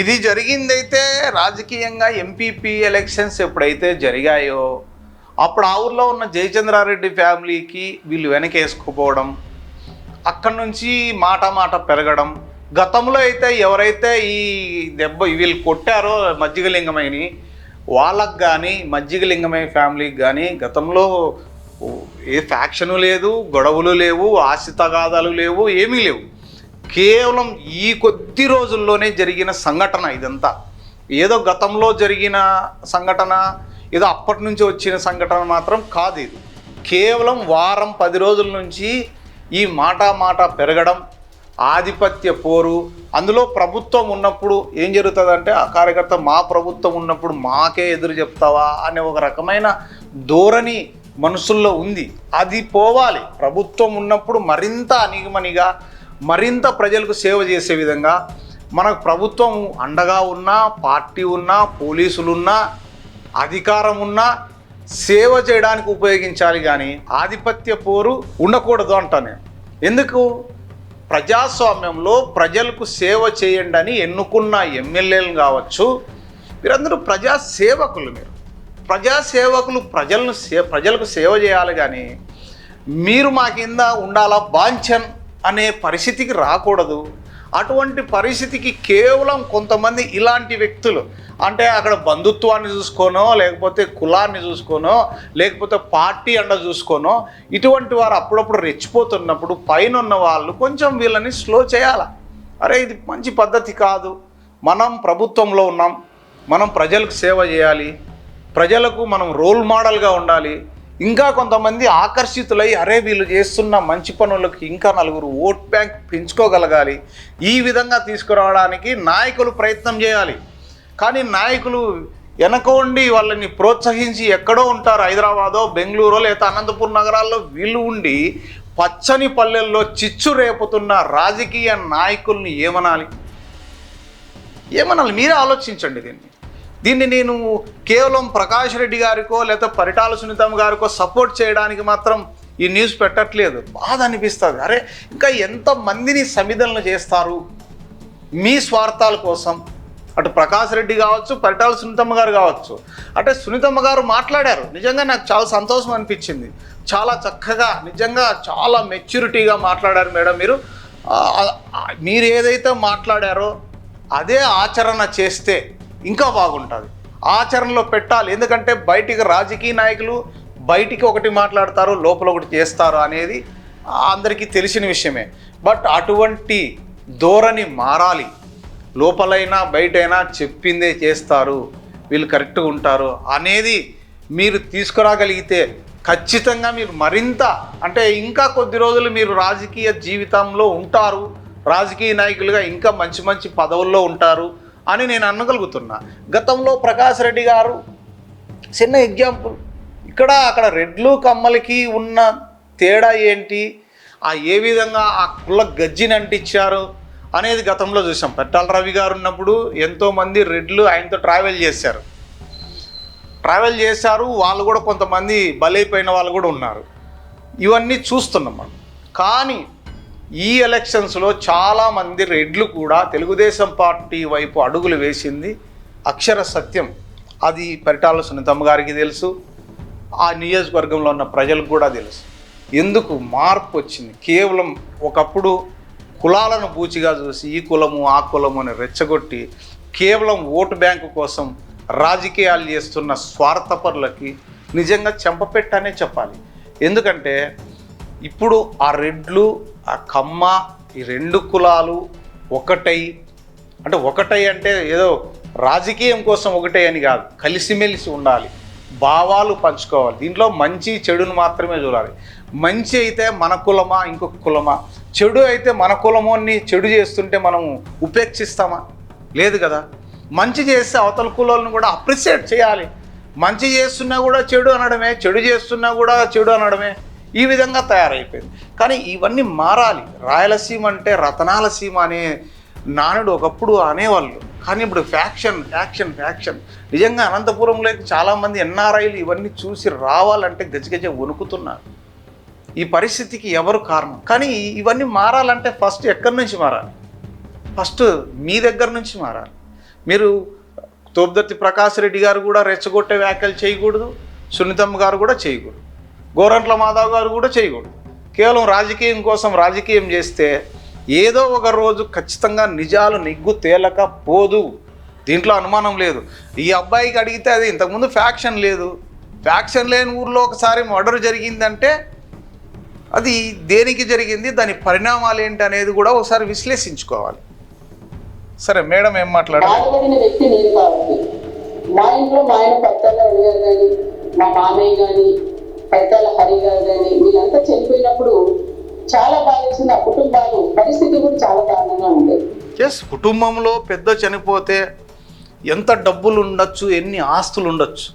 ఇది జరిగిందైతే రాజకీయంగా ఎంపీపీ ఎలక్షన్స్ ఎప్పుడైతే జరిగాయో అప్పుడు ఆ ఊర్లో ఉన్న జయచంద్రారెడ్డి ఫ్యామిలీకి వీళ్ళు వెనకేసుకుపోవడం, అక్కడి నుంచి మాట పెరగడం, గతంలో అయితే ఎవరైతే ఈ వీళ్ళు కొట్టారో మజ్జిగలింగమైని వాళ్ళకు కానీ మజ్జిగలింగమై ఫ్యామిలీకి కానీ గతంలో ఏ ఫ్యాక్షను లేదు, గొడవలు లేవు, ఆస్తి తగాదాలు లేవు, ఏమీ లేవు. కేవలం ఈ కొద్ది రోజుల్లోనే జరిగిన సంఘటన ఇదంతా. ఏదో గతంలో జరిగిన సంఘటన, ఏదో అప్పటి నుంచి వచ్చిన సంఘటన మాత్రం కాదు. ఇది కేవలం వారం 10 రోజుల నుంచి ఈ మాట పెరగడం, ఆధిపత్య పోరు. అందులో ప్రభుత్వం ఉన్నప్పుడు ఏం జరుగుతుందంటే ఆ కార్యకర్త మా ప్రభుత్వం ఉన్నప్పుడు మాకే ఎదురు చెప్తావా అనే ఒక రకమైన ధోరణి మనుషుల్లో ఉంది. అది పోవాలి. ప్రభుత్వం ఉన్నప్పుడు మరింత అణిగిమణిగా, మరింత ప్రజలకు సేవ చేసే విధంగా మనకు ప్రభుత్వం అండగా ఉన్నా, పార్టీ ఉన్నా, పోలీసులున్నా, అధికారం ఉన్నా సేవ చేయడానికి ఉపయోగించాలి. కానీ ఆధిపత్య పోరు ఉండకూడదు అంటాను నేను. ఎందుకు? ప్రజాస్వామ్యంలో ప్రజలకు సేవ చేయండి అని ఎన్నుకున్న ఎమ్మెల్యేలు కావచ్చు, మీరందరూ ప్రజాసేవకులు. మీరు ప్రజాసేవకులు, ప్రజలకు సేవ చేయాలి. కానీ మీరు మా కింద ఉండాలా బాంఛన్ అనే పరిస్థితికి రాకూడదు. అటువంటి పరిస్థితికి కేవలం కొంతమంది ఇలాంటి వ్యక్తులు, అంటే అక్కడ బంధుత్వాన్ని చూసుకోనో, లేకపోతే కులాన్ని చూసుకోనో, లేకపోతే పార్టీ అండ చూసుకోనో, ఇటువంటి వారు అప్పుడప్పుడు రెచ్చిపోతున్నప్పుడు పైన ఉన్న వాళ్ళు కొంచెం వీళ్ళని స్లో చేయాలి. అరే ఇది మంచి పద్ధతి కాదు, మనం ప్రభుత్వంలో ఉన్నాం, మనం ప్రజలకు సేవ చేయాలి, ప్రజలకు మనం రోల్ మోడల్గా ఉండాలి. ఇంకా కొంతమంది ఆకర్షితులై అరే వీళ్ళు చేస్తున్న మంచి పనులకు ఇంకా నలుగురు ఓట్ బ్యాంక్ పెంచుకోగలగాలి, ఈ విధంగా తీసుకురావడానికి నాయకులు ప్రయత్నం చేయాలి. కానీ నాయకులు వెనక ఉండి వాళ్ళని ప్రోత్సహించి ఎక్కడో ఉంటారు, హైదరాబాదో, బెంగళూరో లేదా అనంతపురం నగరాల్లో. వీళ్ళు ఉండి పచ్చని పల్లెల్లో చిచ్చు రేపుతున్న రాజకీయ నాయకుల్ని ఏమనాలి? మీరే ఆలోచించండి. దీన్ని నేను కేవలం ప్రకాష్ రెడ్డి గారికో లేదా పరిటాల సునీతమ్మ గారికో సపోర్ట్ చేయడానికి మాత్రం ఈ న్యూస్ పెట్టట్లేదు. బాధ అనిపిస్తుంది. అరే ఇంకా ఎంతమందిని సమిధనలు చేస్తారు మీ స్వార్థాల కోసం. అటు ప్రకాష్ రెడ్డి కావచ్చు, పరిటాల సునీతమ్మ గారు కావచ్చు. అంటే సునీతమ్మ గారు మాట్లాడారు, నిజంగా నాకు చాలా సంతోషం అనిపించింది. చాలా చక్కగా, నిజంగా చాలా మెచ్యూరిటీగా మాట్లాడారు మేడం. మీరు ఏదైతే మాట్లాడారో అదే ఆచరణ చేస్తే ఇంకా బాగుంటుంది. ఆచరణలో పెట్టాలి. ఎందుకంటే బయటికి రాజకీయ నాయకులు బయటికి ఒకటి మాట్లాడతారు, లోపల ఒకటి చేస్తారు అనేది అందరికీ తెలిసిన విషయమే. బట్ అటువంటి ధోరణి మారాలి. లోపలైనా బయటైనా చెప్పిందే చేస్తారు, వీళ్ళు కరెక్ట్గా ఉంటారు అనేది మీరు తీసుకురాగలిగితే ఖచ్చితంగా మీరు మరింత, అంటే ఇంకా కొద్ది రోజులు మీరు రాజకీయ జీవితంలో ఉంటారు, రాజకీయ నాయకులుగా ఇంకా మంచి మంచి పదవుల్లో ఉంటారు అని నేను అనగలుగుతున్నా. గతంలో ప్రకాష్ రెడ్డి గారు చిన్న ఎగ్జాంపుల్, అక్కడ రెడ్లు కమ్మలకి ఉన్న తేడా ఏంటి, ఏ విధంగా ఆ కుల గజ్జిని అంటించారు అనేది గతంలో చూసాం. పెట్టాల రవి గారు ఉన్నప్పుడు ఎంతోమంది రెడ్లు ఆయనతో ట్రావెల్ చేశారు. వాళ్ళు కూడా కొంతమంది బలైపోయిన వాళ్ళు కూడా ఉన్నారు. ఇవన్నీ చూస్తున్నాం మనం. కానీ ఈ ఎలక్షన్స్లో చాలామంది రెడ్లు కూడా తెలుగుదేశం పార్టీ వైపు అడుగులు వేసింది అక్షర సత్యం. అది పరిటాల సునీతమ్మ గారికి తెలుసు, ఆ నియోజకవర్గంలో ఉన్న ప్రజలకు కూడా తెలుసు. ఎందుకు మార్పు వచ్చింది? కేవలం ఒకప్పుడు కులాలను బూచిగా చూసి ఈ కులము ఆ కులము అని రెచ్చగొట్టి కేవలం ఓటు బ్యాంకు కోసం రాజకీయాలు చేస్తున్న స్వార్థపరులకి నిజంగా చెంపపెట్టనే చెప్పాలి. ఎందుకంటే ఇప్పుడు ఆ రెడ్లు, ఆ కమ్మ, ఈ రెండు కులాలు ఒకటై అంటే ఏదో రాజకీయం కోసం ఒకటే అని కాదు, కలిసిమెలిసి ఉండాలి, భావాలు పంచుకోవాలి. దీంట్లో మంచి చెడును మాత్రమే చూడాలి. మంచి అయితే మన కులమా ఇంకొక కులమా, చెడు అయితే మన కులమోని చెడు చేస్తుంటే మనం ఉపేక్షిస్తామా? లేదు కదా. మంచి చేస్తే అవతల కులాలను కూడా అప్రిషియేట్ చేయాలి. మంచి చేస్తున్నా కూడా చెడు అనడమే, చెడు చేస్తున్నా కూడా చెడు అనడమే, ఈ విధంగా తయారైపోయింది. కానీ ఇవన్నీ మారాలి. రాయలసీమ అంటే రతనాల సీమ అనే నానుడు ఒకప్పుడు అనేవాళ్ళు. కానీ ఇప్పుడు ఫ్యాక్షన్. నిజంగా అనంతపురంలోకి చాలామంది ఎన్ఆర్ఐలు ఇవన్నీ చూసి రావాలంటే గజగజ వణుకుతున్నారు. ఈ పరిస్థితికి ఎవరు కారణం? కానీ ఇవన్నీ మారాలంటే ఫస్ట్ ఎక్కడి నుంచి మారాలి? ఫస్ట్ మీ దగ్గర నుంచి మారాలి. మీరు తోపుదర్తి ప్రకాష్ రెడ్డి గారు కూడా రెచ్చగొట్టే వ్యాఖ్యలు చేయకూడదు, సునీతమ్మ గారు కూడా చేయకూడదు, గోరంట్ల మాధవ్ గారు కూడా చేయకూడదు. కేవలం రాజకీయం కోసం రాజకీయం చేస్తే ఏదో ఒక రోజు ఖచ్చితంగా నిజాలు నిగ్గు తేలకపోదు, దీంట్లో అనుమానం లేదు. ఈ అబ్బాయికి అడిగితే అది ఇంతకుముందు ఫ్యాక్షన్ లేదు, ఫ్యాక్షన్ లేని ఊర్లో ఒకసారి మర్డర్ జరిగిందంటే అది దేనికి జరిగింది, దాని పరిణామాలు ఏంటి అనేది కూడా ఒకసారి విశ్లేషించుకోవాలి. సరే మేడం ఏం మాట్లాడారు? బాధపడిన వ్యక్తి నేను కాబట్టి మా ఇంట్లో మా ఆయన పత్తాల రవి గారు కానీ, మా మామయ్య కానీ, పత్తాల హరి గారు కానీ వీళ్ళంతా చనిపోయినప్పుడు చాలా బాధేసింది. ఆ కుటుంబాలు పరిస్థితి కూడా చాలా దారుణంగా ఉండేది. ఎస్, కుటుంబంలో పెద్ద చనిపోతే ఎంత డబ్బులు ఉండొచ్చు, ఎన్ని ఆస్తులు ఉండొచ్చు,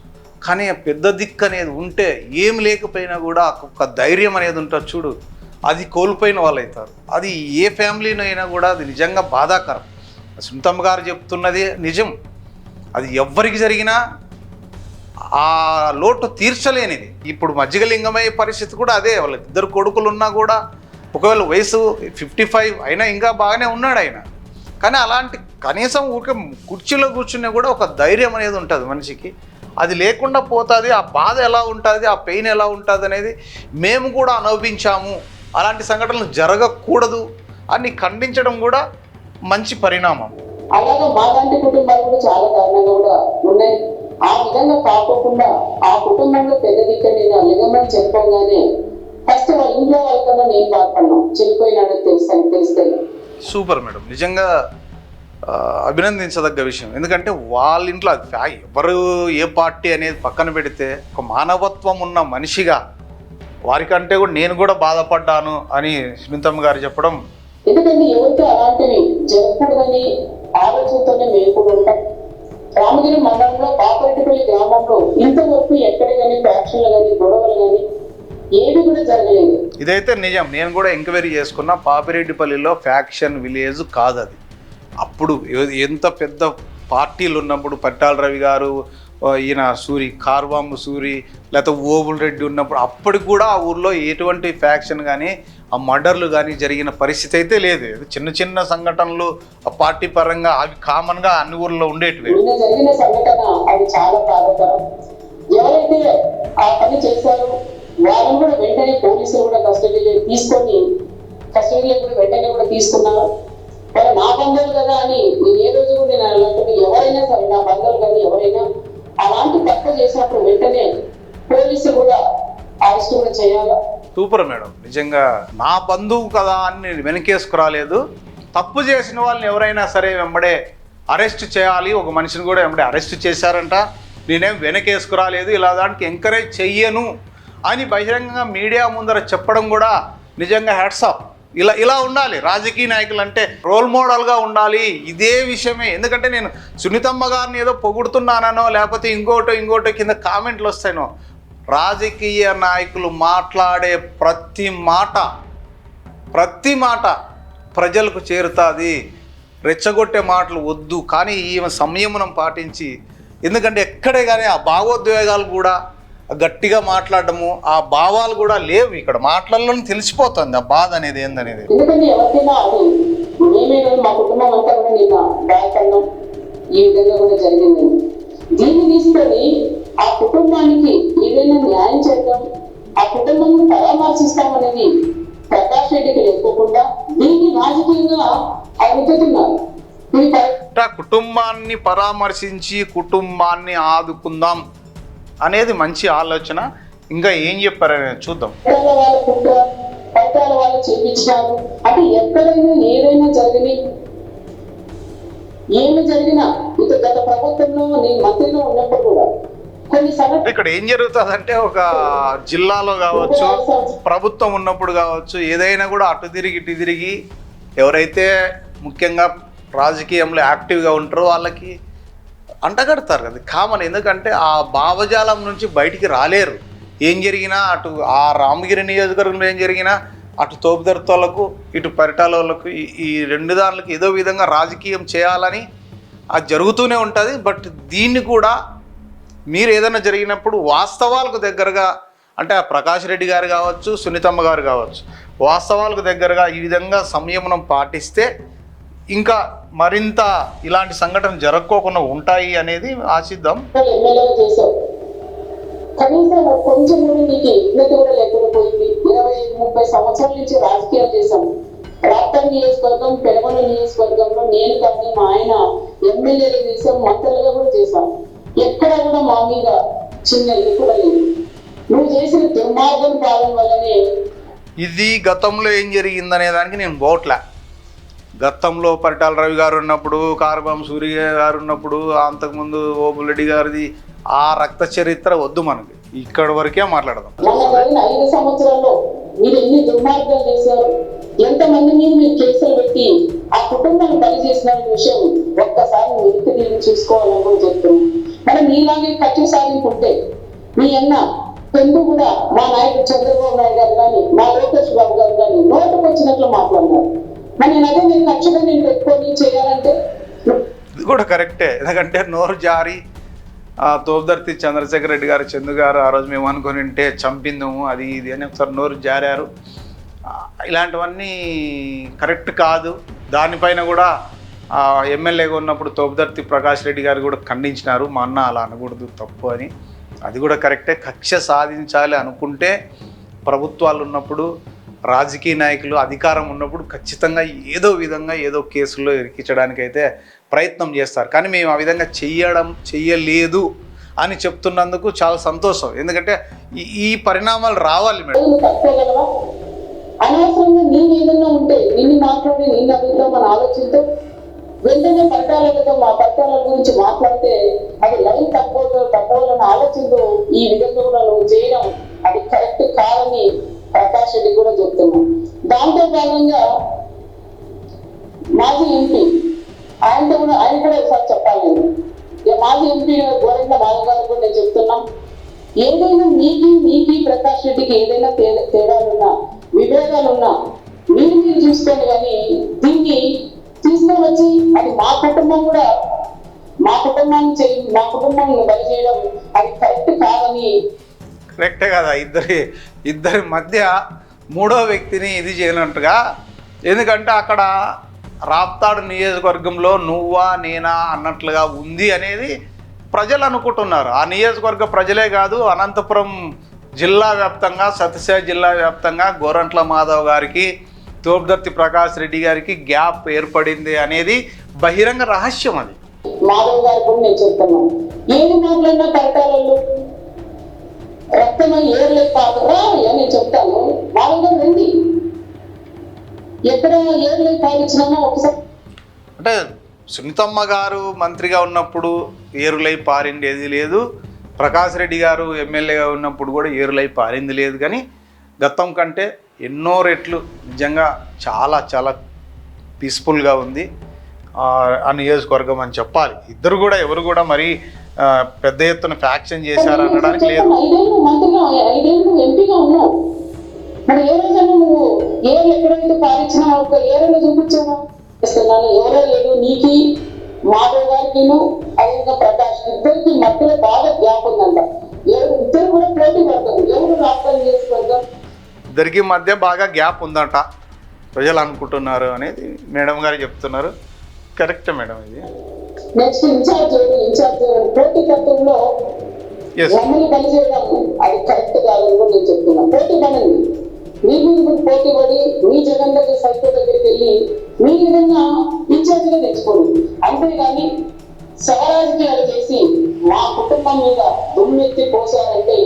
కానీ ఆ పెద్ద దిక్కు అనేది ఉంటే ఏం లేకపోయినా కూడా ఒక ధైర్యం అనేది ఉంటుంది చూడు, అది కోల్పోయిన వాళ్ళు అవుతారు. అది ఏ ఫ్యామిలీనైనా కూడా అది నిజంగా బాధాకరం. సునీతమ్మ గారు చెప్తున్నది నిజం. అది ఎవ్వరికి జరిగినా ఆ లోటు తీర్చలేనిది. ఇప్పుడు మజ్జిగ లింగమయ్యే పరిస్థితి కూడా అదే. వాళ్ళకి 2 కొడుకులు ఉన్నా కూడా ఒకవేళ వయసు 55 అయినా ఇంకా బాగానే ఉన్నాడు ఆయన. కానీ అలాంటి కనీసం ఊరికే కుర్చీలో కూర్చునే కూడా ఒక ధైర్యం అనేది ఉంటుంది మనిషికి. అది లేకుండా పోతుంది. ఆ బాధ ఎలా ఉంటుంది, ఆ పెయిన్ ఎలా ఉంటుంది అనేది మేము కూడా అనుభవించాము. అలాంటి సంఘటనలు జరగకూడదు అని ఖండించడం కూడా మంచి పరిణామం. అలాగే మాలాంటి కుటుంబాలు కూడా చాలా దారుణంగా కూడా ఉన్నాయి. ఆ విధంగా కాకోకుండా ఆ కుటుంబంలో పెద్ద దిక్కు నేను లింగమని చెప్పుకోగానే ఫస్ట్ వాళ్ళ ఇంట్లో వాళ్ళకన్నా నేను బాధపడినాం, చనిపోయినాడని తెలిస్తే. సూపర్ మేడం, నిజంగా అభినందించదగ్గ విషయం. ఎందుకంటే వాళ్ళ ఇంట్లో ఎవరు ఏ పార్టీ అనేది పక్కన పెడితే ఒక మానవత్వం ఉన్న మనిషిగా వారికంటే కూడా నేను కూడా బాధపడ్డాను అని సునీతమ్మ గారు చెప్పడం. ఎందుకంటే ఎవరికి అలాంటివి జరగకూడదని ఆలోచనతోనే మేము కూడా ఉంటాం. రామగిరి మండలంలో పాపరెడ్డిపల్లి గ్రామంలో ఇంతవరకు ఎక్కడ కానీ ఫ్యాక్షన్లు కానీ గొడవలు కానీ ఏది కూడా జరగలేదు. ఇదైతే నిజం. నేను కూడా ఎంక్వైరీ చేసుకున్నా. పాపిరెడ్డిపల్లిలో ఫ్యాక్షన్ విలేజ్ కాదు అది. అప్పుడు ఎంత పెద్ద పార్టీలు ఉన్నప్పుడు పట్టాల రవి గారు, ఈయన సూరి, కార్వాంబు సూరి, లేకపోతే ఓబుల్ రెడ్డి ఉన్నప్పుడు అప్పటికి కూడా ఆ ఊర్లో ఎటువంటి ఫ్యాక్షన్ కానీ ఆ మర్డర్లు కానీ జరిగిన పరిస్థితి అయితే లేదు. చిన్న చిన్న సంఘటనలు ఆ పార్టీ పరంగా అవి కామన్గా అన్ని ఊర్లో ఉండేటివి. జరిగిన సంఘటన అది చాలా బాధాకరం. ఎవరైతే ఆ పని చేశారో వాళ్ళని కూడా వెంటనే పోలీసులు కూడా కస్టడీలో కూడా వెంటనే కూడా తీసుకున్నారు. వాళ్ళు నా బంధువులు కదా అని నేను ఏ రోజు కూడా నేను అలాంటి ఎవరైనా సరే నా బంధువులు కానీ ఎవరైనా అలాంటి తప్పు చేసినప్పుడు వెంటనే పోలీసులు కూడా అరెస్ట్ కూడా చేయాలా. సూపర్ మేడం, నిజంగా నా బంధువు కదా అని నేను వెనకేసుకురాలేదు. తప్పు చేసిన వాళ్ళని ఎవరైనా సరే వెంబడే అరెస్ట్ చేయాలి. ఒక మనిషిని కూడా వెంబడే అరెస్ట్ చేశారంట. నేనేం వెనకేసుకురాలేదు, ఇలా దానికి ఎంకరేజ్ చెయ్యను అని బహిరంగంగా మీడియా ముందర చెప్పడం కూడా నిజంగా హ్యాట్స్ ఆఫ్. ఇలా ఉండాలి రాజకీయ నాయకులు అంటే, రోల్ మోడల్గా ఉండాలి. ఇదే విషయమే. ఎందుకంటే నేను సునీతమ్మ గారిని ఏదో పొగుడుతున్నానో లేకపోతే ఇంకోటో కింద కామెంట్లు వస్తానో, రాజకీయ నాయకులు మాట్లాడే ప్రతి మాట ప్రజలకు చేరుతుంది. రెచ్చగొట్టే మాటలు వద్దు. కానీ ఈమె సంయమనం పాటించి, ఎందుకంటే ఎక్కడే కానీ ఆ భావోద్వేగాలు కూడా గట్టిగా మాట్లాడము, ఆ భావాలు కూడా లేవు. ఇక్కడ మాటలలోనే తెలిసిపోతుంది ఆ బాధ అనేది ఏందనేది. ఎందుకంటే ఎవరికైనా అది మేమే మా కుటుంబం అంతా కూడా నిన్న బాధపడడం ఈ విధంగా కూడా జరిగింది. దీన్ని తీసుకొని ఆ కుటుంబానికి ఏదైనా న్యాయం చేద్దాం, ఆ కుటుంబాన్ని పరామర్శిస్తామనేది ప్రకాష్ రెడ్డికి లేకోకుండా దీన్ని రాజకీయంగా అనుకుంటున్నారు. కుటుంబాన్ని పరామర్శించి కుటుంబాన్ని ఆదుకుందాం అనేది మంచి ఆలోచన. ఇంకా ఏం చెప్పారని చూద్దాం. పట్టాల వాళ్ళు చేపించినారు అంటే ఎక్కడైనా ఏదైనా ఏమి జరిగినా ఇక గత ప్రభుత్వంలో నేను మంత్రిగా ఉన్నప్పుడు కూడా కొన్ని ఇక్కడ ఏం జరుగుతుందంటే, ఒక జిల్లాలో కావచ్చు, ప్రభుత్వం ఉన్నప్పుడు కావచ్చు, ఏదైనా కూడా అటు తిరిగి ఇటు తిరిగి ఎవరైతే ముఖ్యంగా రాజకీయంలో యాక్టివ్గా ఉంటారో వాళ్ళకి అంటగడతారు కదా, కామన్. ఎందుకంటే ఆ భావజాలం నుంచి బయటికి రాలేరు. ఏం జరిగినా అటు ఆ రామగిరి నియోజకవర్గంలో ఏం జరిగినా అటు తోపుదర్తోళ్ళకు ఇటు పరిటాల వాళ్ళకు ఈ రెండు దానికి ఏదో విధంగా రాజకీయం చేయాలని అది జరుగుతూనే ఉంటుంది. బట్ దీన్ని కూడా మీరు ఏదైనా జరిగినప్పుడు వాస్తవాలకు దగ్గరగా, అంటే ప్రకాష్ రెడ్డి గారు కావచ్చు, సునీతమ్మ గారు కావచ్చు, వాస్తవాలకు దగ్గరగా ఈ విధంగా సంయమనం పాటిస్తే ఇంకా మరింత ఇలాంటి సంఘటనలు జరగకోకుండా ఉంటాయి అనేది ఆశిద్దాం. కనీసం కొంచెం కూడా నీకు విజ్ఞత కూడా లేకుండా పోయింది. 20-30 సంవత్సరాల నుంచి రాజకీయాలు చేశాము. రాప్తాడు నియోజకవర్గం, పెరగొండ నియోజకవర్గంలో నేను కానీ మా ఆయన ఎమ్మెల్యేలు చేసాం, మంత్రులుగా కూడా చేశాం. ఎక్కడ కూడా మా మీద చిన్న ఇది కూడా లేదు. నువ్వు చేసిన దుర్మార్గం పాలన వల్లనే. ఇది గతంలో ఏం జరిగిందనే దానికి నేను పోట్లే. గతంలో పరిటాల రవి గారు ఉన్నప్పుడు, కారబాం సూర్య గారు ఉన్నప్పుడు, అంతకుముందు ఓబులరెడ్డి గారిది ఆ రక్త చరిత్ర వద్దు మనకి. ఇక్కడ వరకే మాట్లాడదాం. మన జరిగిన 5 సంవత్సరాల్లో మీరు ఎన్ని దుర్మార్గాలు చేశారు, ఎంతమంది మీద మీరు కేసులు పెట్టి ఆ కుటుంబాన్ని బలి చేసిన విషయం ఒక్కసారి వెనక్కి తిరిగి చూసుకోవాలని కూడా చెప్తున్నాం. మనం మీలాగే కక్ష సాధింపుంటే మీ అన్న పెండు కూడా మా నాయకుడు చంద్రబాబు నాయుడు గారు కానీ, మా లోకేష్ బాబు గారు కానీ నోటుకు వచ్చినట్లు మాట్లాడినారు. మరి నేను అదే నేను కక్షగా నేను పెట్టుకొని చేయాలంటే ఇది కూడా కరెక్టే. ఎందుకంటే నోరు జారి తోపుదర్తి చంద్రశేఖర్ రెడ్డి గారు, చందు గారు ఆ రోజు మేము అనుకుని ఉంటే చంపిందము అది ఇది అని ఒకసారి నోరు జారారు. ఇలాంటివన్నీ కరెక్ట్ కాదు. దానిపైన కూడా ఎమ్మెల్యేగా ఉన్నప్పుడు తోపుదర్తి ప్రకాష్ రెడ్డి గారు కూడా ఖండించినారు, మా అన్న అలా అనకూడదు తప్పు అని. అది కూడా కరెక్టే. కక్ష సాధించాలి అనుకుంటే ప్రభుత్వాలు ఉన్నప్పుడు, రాజకీయ నాయకులు అధికారం ఉన్నప్పుడు ఖచ్చితంగా ఏదో విధంగా ఏదో కేసుల్లో ఇరికించడానికైతే ప్రయత్నం చేస్తారు. కానీ మేము ఆ విధంగా చెయ్యలేదు అని చెప్తున్నందుకు చాలా సంతోషం. ఎందుకంటే ఈ పరిణామాలు రావాలి మేడం. అనవసరంగా నేను ఏదన్నా ఉంటే నిన్ను మాట్లాడి నిన్ను అడుగుతాం మన ఆలోచనతో వెంటనే పరిటాలతో మా పరిటాల గురించి మాట్లాడితే అది లైన్ తక్కువని ఆలోచనతో ఈ విధంగా కూడా నువ్వు చేయడం అది కరెక్ట్ కాదని ప్రకాష్ రెడ్డి కూడా చెప్తున్నాం. దాంతో భాగంగా మాజీ ఎంపీ ఆయన కూడా ఒకసారి చెప్పాలి. మాజీ ఎంపీ గోరెంట్ల బాలయ్య గారు కూడా నేను చెప్తున్నాం, ఏదైనా నీకి ప్రకాష్ రెడ్డికి ఏదైనా తేడాలున్నా విభేదాలున్నా మీరు చూసుకోండి. కానీ దీన్ని తీసుకొని వచ్చి అది మా కుటుంబాన్ని బలి చేయడం అది కరెక్ట్ కాదని. కరెక్టే కదా. ఇద్దరి మధ్య మూడో వ్యక్తిని ఇది చేయనట్టుగా. ఎందుకంటే అక్కడ రాప్తాడు నియోజకవర్గంలో నువ్వా నేనా అన్నట్లుగా ఉంది అనేది ప్రజలు అనుకుంటున్నారు. ఆ నియోజకవర్గ ప్రజలే కాదు, అనంతపురం జిల్లా వ్యాప్తంగా, సత్యసాయి జిల్లా వ్యాప్తంగా గోరంట్ల మాధవ్ గారికి, తోపుదర్తి ప్రకాష్ రెడ్డి గారికి గ్యాప్ ఏర్పడింది అనేది బహిరంగ రహస్యం. అది మాధవ్ గారు కూడా నేను చెప్తున్నాను, ఏది మాట్లాడినా పరిటాలలో రక్తమై ఏర్లే పాదరా నేను చెప్తాను. మాధవ్ గారు రండి, ఎక్కడ ఏర్లే పాలించినామో ఒకసారి. అంటే సునీతమ్మ గారు మంత్రిగా ఉన్నప్పుడు ఏరులై పారిండేది లేదు, ప్రకాష్ రెడ్డి గారు ఎమ్మెల్యేగా ఉన్నప్పుడు కూడా ఏరులై పారింది లేదు. కానీ గతం కంటే ఎన్నో రెట్లు నిజంగా చాలా చాలా పీస్ఫుల్గా ఉంది ఆ నియోజకవర్గం అని చెప్పాలి. ఇద్దరు కూడా ఎవరు కూడా మరీ పెద్ద ఎత్తున ఫ్యాక్షన్ చేశారు అనడానికి లేదు. 5 ఏళ్ళు ఎంపీగా ఉన్నావు, మరి ఏ రోజైనా నువ్వు ఏరు ఎక్కడైతే పాలించినా ఒక ఏరులో చూపించావా? ఎవరో లేదు, నీకి మాధవ్ గారికి అదేవిధంగా ప్రకాష్ ఇద్దరికి మధ్యలో బాగా గ్యాప్ ఉందంట. ఇద్దరు కూడా పోటీ పడతారు, ఎవరు రాష్ట్రం చేసుకుంటాం, ఇద్దరికి మధ్య బాగా గ్యాప్ ఉందంట ప్రజలు అనుకుంటున్నారు అనేది మేడం గారు చెప్తున్నారు. కరెక్టే మేడం. ఇది నెక్స్ట్ ఇన్ఛార్జ్ పోటీ తత్వంలో మమ్మల్ని బలి చేయడం అది కరెక్ట్ కాదని కూడా నేను చెప్తున్నాను. పోటీ పడండి, మీకు పోటీ పడి మీ జగన్ దగ్గర సైకో దగ్గరికి వెళ్ళి మీ విధంగా ఇన్ఛార్జిగా తెచ్చుకోండి. అంతేగాని సవరాజకీయాలు చేసి మా కుటుంబం మీద దుమ్మెత్తి పోసారంటే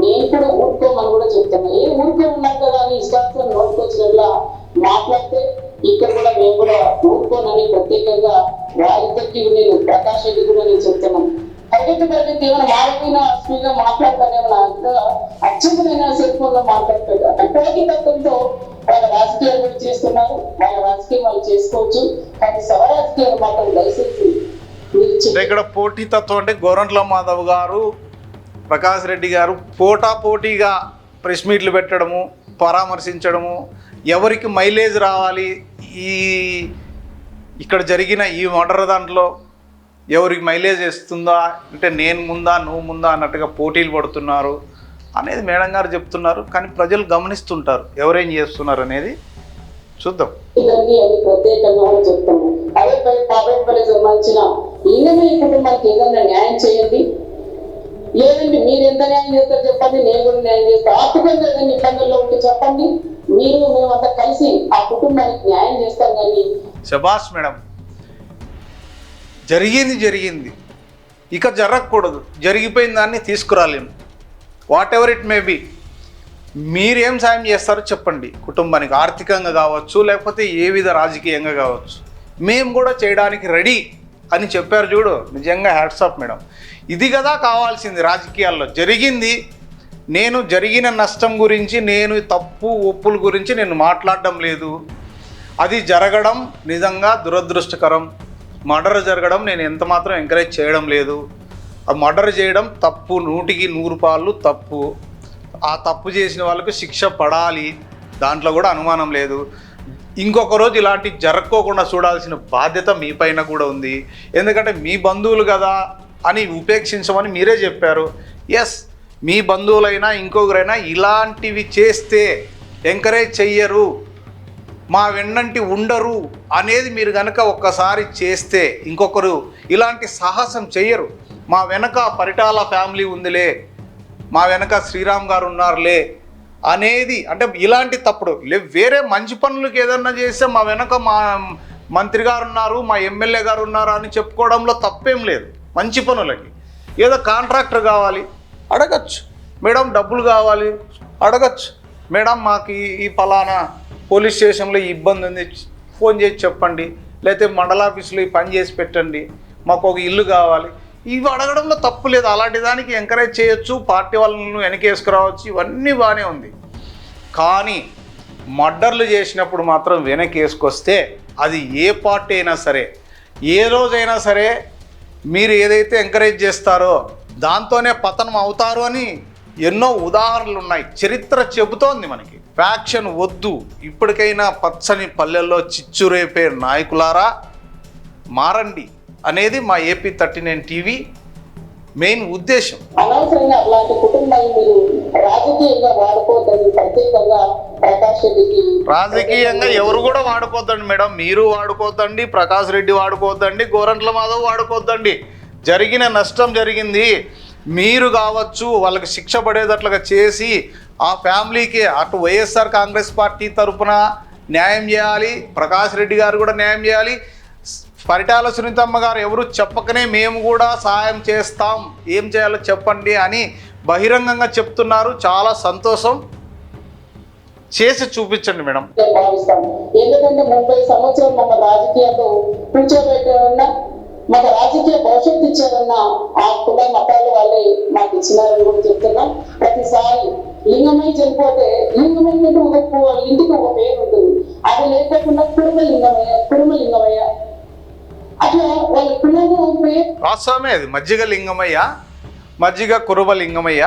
నేను కూడా ఊరుకోమని కూడా చెప్తున్నా. ఏ ఊరుకో ఉన్నారు కదా అని ఇష్టార్థం నోటుకొచ్చినట్లా మాట్లాడితే ఇక్కడ కూడా మేము కూడా ఊరుకోనని ప్రత్యేకంగా వారిద్దరికి నేను ప్రకాష్ రెడ్డి కూడా నేను చెప్తున్నాను. తరగతి ఏమైనా మారిపోయిన స్పీడ్గా మాట్లాడతానేమన్నా అత్యంతమైన సెల్ ఫోన్ లో మాట్లాడతాడు. పోటీ తత్వంతో వాళ్ళ రాజకీయాలు కూడా చేస్తున్నారు, వాళ్ళ రాజకీయం వాళ్ళు చేసుకోవచ్చు. కానీ సవరాజకీయాలు మాత్రం దయచేసి ఇక్కడ పోటీతత్వం అంటే గోరంట్ల మాధవ్ గారు, ప్రకాష్ రెడ్డి గారు పోటాపోటీగా ప్రెస్ మీట్లు పెట్టడము, పరామర్శించడము, ఎవరికి మైలేజ్ రావాలి, ఇక్కడ జరిగిన ఈ మర్డర్ దాంట్లో ఎవరికి మైలేజ్ ఇస్తుందా అంటే నేను ముందా నువ్వు ముందా అన్నట్టుగా పోటీలు పడుతున్నారు అనేది మేడం గారు చెప్తున్నారు. కానీ ప్రజలు గమనిస్తుంటారు ఎవరేం చేస్తున్నారు అనేది. చూద్దాం. సంబంధించిన లింగమయ్య కుటుంబానికి ఏదైనా న్యాయం చేయండి. లేదంటే మీరు ఎంత న్యాయం చేస్తారో చెప్పండి, నేను కూడా న్యాయం చేస్తాను. ఆర్థికంగా ఏదైనా ఇబ్బందుల్లో ఉంటే చెప్పండి, మీరు మేమంతా కలిసి ఆ కుటుంబం కుటుంబానికి న్యాయం చేస్తాం కానీ. శబాష్ మేడం, జరిగింది ఇక జరగకూడదు, జరిగిపోయిన దాన్ని తీసుకురాలేము. Whatever it may be. మీరేం సాయం చేస్తారో చెప్పండి, కుటుంబానికి ఆర్థికంగా కావచ్చు, లేకపోతే ఏ విధ రాజకీయంగా కావచ్చు, మేము కూడా చేయడానికి రెడీ అని చెప్పారు చూడు. నిజంగా హ్యాట్స్ ఆఫ్ మేడం. ఇది కదా కావాల్సింది రాజకీయాల్లో. జరిగిన నష్టం గురించి, నేను తప్పు ఒప్పుల గురించి నేను మాట్లాడడం లేదు. అది జరగడం నిజంగా దురదృష్టకరం. మర్డర్ జరగడం నేను ఎంత మాత్రం ఎంకరేజ్ చేయడం లేదు. ఆ మర్డర్ చేయడం తప్పు, 100కి 100 పాళ్ళు తప్పు. ఆ తప్పు చేసిన వాళ్ళకు శిక్ష పడాలి, దాంట్లో కూడా అనుమానం లేదు. ఇంకొక రోజు ఇలాంటి జరగకోకుండా చూడాల్సిన బాధ్యత మీ పైన కూడా ఉంది. ఎందుకంటే మీ బంధువులు కదా అని ఉపేక్షించమని మీరే చెప్పారు. ఎస్, మీ బంధువులైనా ఇంకొకరైనా ఇలాంటివి చేస్తే ఎంకరేజ్ చెయ్యరు, మా వెన్నంటి ఉండరు అనేది మీరు కనుక ఒక్కసారి చేస్తే ఇంకొకరు ఇలాంటి సాహసం చెయ్యరు. మా వెనక పరిటాల ఫ్యామిలీ ఉందిలే, మా వెనక శ్రీరామ్ గారు ఉన్నారులే అనేది, అంటే ఇలాంటి తప్పుడు వేరే మంచి పనులకు ఏదన్నా చేస్తే మా వెనక మా మంత్రి గారు ఉన్నారు, మా ఎమ్మెల్యే గారు ఉన్నారు అని చెప్పుకోవడంలో తప్పేం లేదు. మంచి పనులకి ఏదో కాంట్రాక్టర్ కావాలి అడగచ్చు, మేడం డబ్బులు కావాలి అడగచ్చు, మేడం మాకు ఈ పలానా పోలీస్ స్టేషన్లో ఈ ఇబ్బంది ఉంది ఫోన్ చేసి చెప్పండి, లేకపోతే మండల ఆఫీసులో ఈ పని చేసి పెట్టండి, మాకు ఒక ఇల్లు కావాలి, ఇవి అడగడంలో తప్పు లేదు. అలాంటి దానికి ఎంకరేజ్ చేయొచ్చు, పార్టీ వాళ్ళను వెనకేసుకురావచ్చు, ఇవన్నీ బాగానే ఉంది. కానీ మర్డర్లు చేసినప్పుడు మాత్రం వెనకేసుకొస్తే అది ఏ పార్టీ అయినా సరే, ఏ రోజైనా సరే మీరు ఏదైతే ఎంకరేజ్ చేస్తారో దాంతోనే పతనం అవుతారు అని ఎన్నో ఉదాహరణలు ఉన్నాయి. చరిత్ర చెబుతోంది మనకి. ఫ్యాక్షన్ వద్దు, ఇప్పటికైనా పచ్చని పల్లెల్లో చిచ్చురేపే నాయకులారా మారండి అనేది మా ఏపీ 39 టీవీ మెయిన్ ఉద్దేశం. అనవసరంగా అలాంటి కుటుంబాన్ని మీరు రాజకీయంగా వాడుకోవద్దని ప్రత్యేకంగా ప్రకాష్ రెడ్డికి. రాజకీయంగా ఎవరు కూడా వాడుకోవద్దండి మేడం, మీరు వాడుకోవద్దండి, ప్రకాష్ రెడ్డి వాడుకోవద్దండి, గోరంట్ల మాధవ్ వాడుకోవద్దండి. జరిగిన నష్టం జరిగింది, మీరు కావచ్చు వాళ్ళకి శిక్ష పడేటట్లుగా చేసి ఆ ఫ్యామిలీకి అటు వైఎస్ఆర్ కాంగ్రెస్ పార్టీ తరఫున న్యాయం చేయాలి, ప్రకాష్ రెడ్డి గారు కూడా న్యాయం చేయాలి, పరిటాల సునీతమ్మ గారు ఎవరు చెప్పకనే మేము కూడా సహాయం చేస్తాం, ఏం చేయాలో చెప్పండి అని బహిరంగంగా చెప్తున్నారు. చాలా సంతోషం, చేసి చూపించండి మేడం. భావిస్తాం. ఎందుకంటే 30 సంవత్సరాలు మన రాజకీయాల్లో కూర్చోబెట్టారన్నా, మాకు రాజకీయ భవిష్యత్తు ఇచ్చారన్న ఆ కుల మతాల వాళ్ళే మాకు ఇచ్చినారని కూడా చెప్తున్నాం. ప్రతిసారి లింగమై చనిపోతే లింగమై ఒక ఇంటికి ఒక పేరు ఉంటుంది, అది లేకుండా కుటుంబలింగమయ్య అట్లా వాళ్ళ కులాలు పేరు వాస్తవమే. అది మజ్జిగ కురుబ లింగమయ్య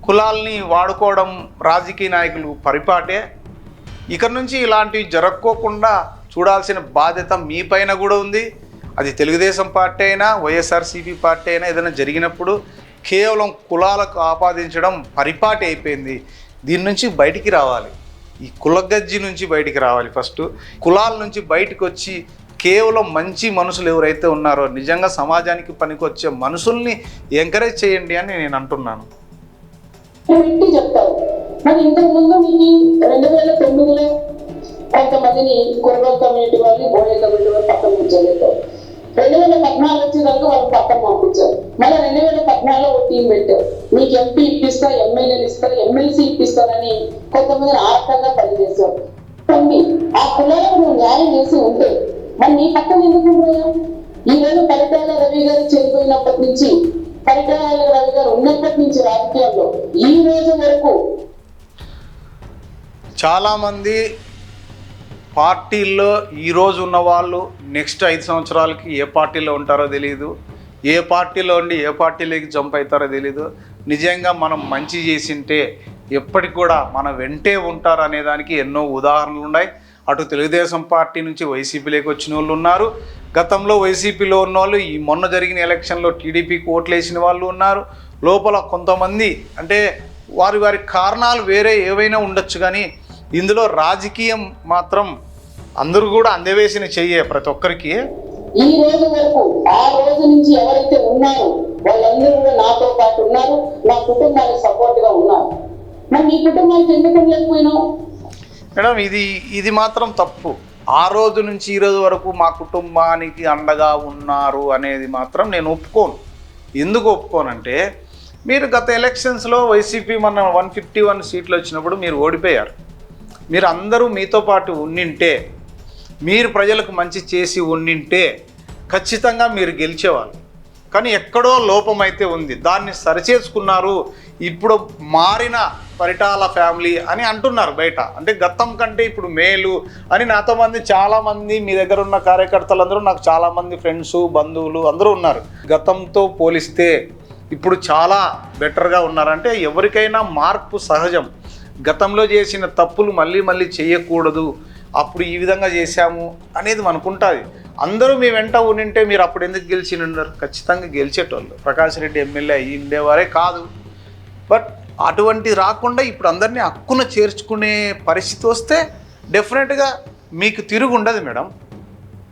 కులాల్ని వాడుకోవడం రాజకీయ నాయకులు పరిపాటే. ఇక నుంచి ఇలాంటివి జరగకోకుండా చూడాల్సిన బాధ్యత మీ పైన కూడా ఉంది. అది తెలుగుదేశం పార్టీ అయినా వైఎస్ఆర్సీపీ పార్టీ అయినా ఏదైనా జరిగినప్పుడు కేవలం కులాలకు ఆపాదించడం పరిపాటి అయిపోయింది. దీని నుంచి బయటికి రావాలి, ఈ కులగజ్జి నుంచి బయటికి రావాలి. ఫస్ట్ కులాల నుంచి బయటకు వచ్చి కేవలం మంచి మనుషులు ఎవరైతే ఉన్నారో నిజంగా సమాజానికి పనికొచ్చే మనుషుల్ని ఎంకరేజ్ చేయండి అని నేను అంటున్నాను. చెప్తారు. మరి ఇంతకు ముందు మీకు 2009లో కొంతమందిని కుర్రల్ కమ్యూనిటీ వాళ్ళు బోడే కమ్యూనిటీ వాళ్ళు పక్కన ఉంచలేదు. 2014 వచ్చేదాకా వాళ్ళు పక్కన పంపించారు. మళ్ళీ 2014లో ఒక టీం పెట్టారు, మీకు ఎంపీ ఇప్పిస్తా, ఎమ్మెల్యేలు ఇస్తారు, ఎమ్మెల్సీ ఇప్పిస్తారని కొంతమందిని ఆ రకంగా పనిచేశారు. ఆ కులాలకు నువ్వు న్యాయం చేసి ఉంటే మరి నీ పక్కన ఎందుకు పోయా? ఈ రోజు పరిటాల రవి గారు చనిపోయినప్పటి నుంచి, పరిటాల రవి గారు ఉన్నప్పటి నుంచి రాజకీయాల్లో ఈ రోజు వరకు చాలామంది పార్టీల్లో ఈరోజు ఉన్న వాళ్ళు నెక్స్ట్ 5 సంవత్సరాలకి ఏ పార్టీలో ఉంటారో తెలియదు, ఏ పార్టీలో ఉండి ఏ పార్టీలోకి జంప్ అవుతారో తెలీదు. నిజంగా మనం మంచి చేసింటే ఎప్పటికి కూడా మన వెంటే ఉంటారు అనే దానికి ఎన్నో ఉదాహరణలు ఉన్నాయి. అటు తెలుగుదేశం పార్టీ నుంచి వైసీపీలోకి వచ్చిన వాళ్ళు ఉన్నారు, గతంలో వైసీపీలో ఉన్న వాళ్ళు ఈ మొన్న జరిగిన ఎలక్షన్లో టీడీపీకి ఓట్లు వేసిన వాళ్ళు ఉన్నారు. లోపల కొంతమంది అంటే వారి కారణాలు వేరే ఏవైనా ఉండొచ్చు, కానీ ఇందులో రాజకీయం మాత్రం అందరూ కూడా అందవేసిన చెయ్యే ప్రతి ఒక్కరికి. ఈ రోజు వరకు ఆ రోజు నుంచి ఎవరైతే ఉన్నారో వాళ్ళందరూ కూడా నాతో పాటు ఉన్నారు, నా కుటుంబానికి సపోర్ట్ గా ఉన్నారు. మరి నీ కుటుంబానికి ఎందుకు లేకపోయినావు? మేడం ఇది మాత్రం తప్పు. ఆ రోజు నుంచి ఈ రోజు వరకు మా కుటుంబానికి అండగా ఉన్నారు అనేది మాత్రం నేను ఒప్పుకోను. ఎందుకు ఒప్పుకోనంటే, మీరు గత ఎలక్షన్స్లో వైసీపీ మన 151 సీట్లు వచ్చినప్పుడు మీరు ఓడిపోయారు. మీరు అందరూ మీతో పాటు ఉండింటే, మీరు ప్రజలకు మంచి చేసి ఉండింటే ఖచ్చితంగా మీరు గెలిచేవాళ్ళు. కానీ ఎక్కడో లోపమైతే ఉంది, దాన్ని సరిచేసుకున్నారు. ఇప్పుడు మారిన పరిటాల ఫ్యామిలీ అని అంటున్నారు బయట. అంటే గతం కంటే ఇప్పుడు మేలు అని నాతో చాలామంది మీ దగ్గర ఉన్న కార్యకర్తలందరూ, నాకు చాలామంది ఫ్రెండ్స్ బంధువులు అందరూ ఉన్నారు. గతంతో పోలిస్తే ఇప్పుడు చాలా బెటర్గా ఉన్నారంటే ఎవరికైనా మార్పు సహజం. గతంలో చేసిన తప్పులు మళ్ళీ చేయకూడదు, అప్పుడు ఈ విధంగా చేశాము అనేది మనకుంటుంది. అందరూ మీ వెంట ఉండింటే మీరు అప్పుడు ఎందుకు గెలిచినారు? ఖచ్చితంగా గెలిచేటోళ్ళు. ప్రకాష్ రెడ్డి ఎమ్మెల్యే అయ్యి ఉండేవారే కాదు. బట్ అటువంటి రాకుండా ఇప్పుడు అందరినీ హక్కున చేర్చుకునే పరిస్థితి వస్తే డెఫినెట్గా మీకు తిరుగు ఉండదు మేడం.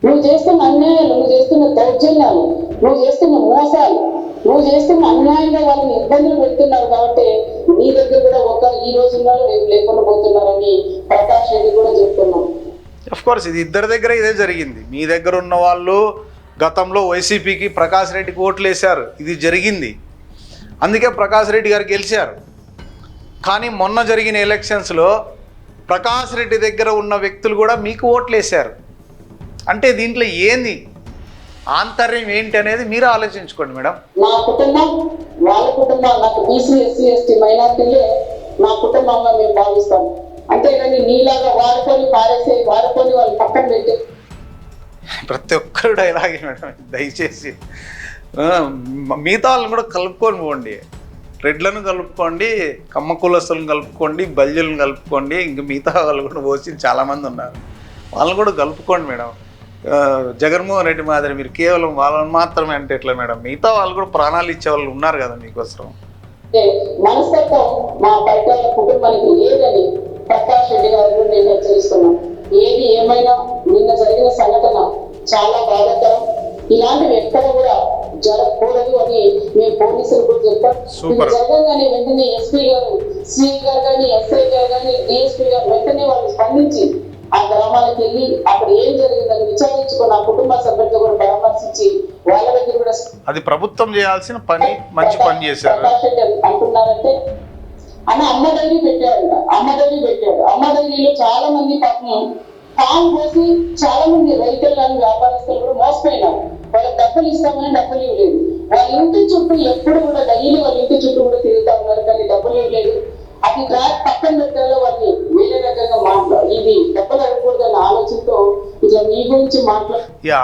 నువ్వు చేస్తున్న అన్యాయాలు, నువ్వు చేస్తున్న దౌర్జన్యాలు, నువ్వు చేస్తున్న మోసాలు, నువ్వు చేస్తున్న అన్యాయంగా వాళ్ళని ఇబ్బందులు పెడుతున్నారు కాబట్టి నీ దగ్గర కూడా ఒకరు ఈ రోజుల్లో రేపు లేకుండా పోతున్నారని ప్రకాష్ రెడ్డి కూడా చెప్తున్నాం. అఫ్ కోర్స్ ఇది ఇద్దరి దగ్గర ఇదే జరిగింది. మీ దగ్గర ఉన్న వాళ్ళు గతంలో వైసీపీకి ప్రకాష్ రెడ్డికి ఓట్లు వేశారు, ఇది జరిగింది. అందుకే ప్రకాష్ రెడ్డి గారు గెలిచారు. కానీ మొన్న జరిగిన ఎలక్షన్స్లో ప్రకాష్ రెడ్డి దగ్గర ఉన్న వ్యక్తులు కూడా మీకు ఓట్లు వేశారు. అంటే దీంట్లో ఏంది ఆంతర్యం ఏంటి అనేది మీరు ఆలోచించుకోండి మేడం. నా కుటుంబం వాళ్ళ కుటుంబం, నాకు బీసీ ఎస్సీ ఎస్టీ మైనార్టీలే నా కుటుంబంగా మేము భావిస్తాం. అంతేగాని నీలాగా వాడుకొని పారేసి వాడుకొని వాళ్ళు పక్కన పెట్టి ప్రతి ఒక్కరు డైలాగే మేడం. దయచేసి మిగతా వాళ్ళని కూడా కలుపుకొని పోండి. రెడ్లను కలుపుకోండి, కమ్మ కులస్తులను కలుపుకోండి, బల్జులను కలుపుకోండి, ఇంక మిగతా వాళ్ళు కూడా పోసి చాలామంది ఉన్నారు, వాళ్ళని కూడా కలుపుకోండి మేడం. జగన్మోహన్ రెడ్డి మాదిరి మీరు కేవలం వాళ్ళని మాత్రమే అంటే ఎట్లా మేడం? మిగతా వాళ్ళు కూడా ప్రాణాలు ఇచ్చే వాళ్ళు ఉన్నారు కదా మీకోసం. మనస్తత్వం మా పరిటాల కుటుంబానికి లేదని ప్రకాష్ రెడ్డి గారు నేను హెచ్చరిస్తున్నాం. ఏది ఏమైనా నిన్న జరిగిన సంఘటన చాలా బాధాకరం. ఇలాంటివి ఎక్కడ కూడా జరగకూడదు అని మేము పోలీసులు కూడా చెప్పాం. ఇది జరగగానే వెంటనే ఎస్పీ గారు, సిఐ గారు కానీ, ఎస్ఐ గారు కానీ, డిఎస్పీ గారు వెంటనే వాళ్ళు స్పందించి ఆ గ్రామాలకు వెళ్ళి అక్కడ ఏం జరిగిందని విచారించుకొని ఆ కుటుంబ సభ్యులతో కూడా పరామర్శించి వాళ్ళ దగ్గర కూడా అది ప్రభుత్వం చేయాల్సిన పని, మంచి పని చేశారు. అంటున్నారంటే అన్న అమ్మ డైరీ పెట్టారంట, అమ్మ డైరీలో చాలా మంది పాపం పాలు పోసి చాలా మంది రైతులు కానీ వ్యాపారస్తులు కూడా మోసపోయినారు. వాళ్ళకి డబ్బులు ఇస్తామని డబ్బులు ఇవ్వలేదు. వాళ్ళ ఇంటి చుట్టూ ఎప్పుడు కూడా డైలీ వాళ్ళ ఇంటి చుట్టూ కూడా తిరుగుతా ఉన్నారు, కానీ డబ్బులు ఇవ్వలేదు. అది ట్రాక్ పక్కన పెట్టాలో వాళ్ళని వేరే రకంగా ఇది డబ్బులు అడగకూడదన్న ఆలోచనతో ఇట్లా మీ గురించి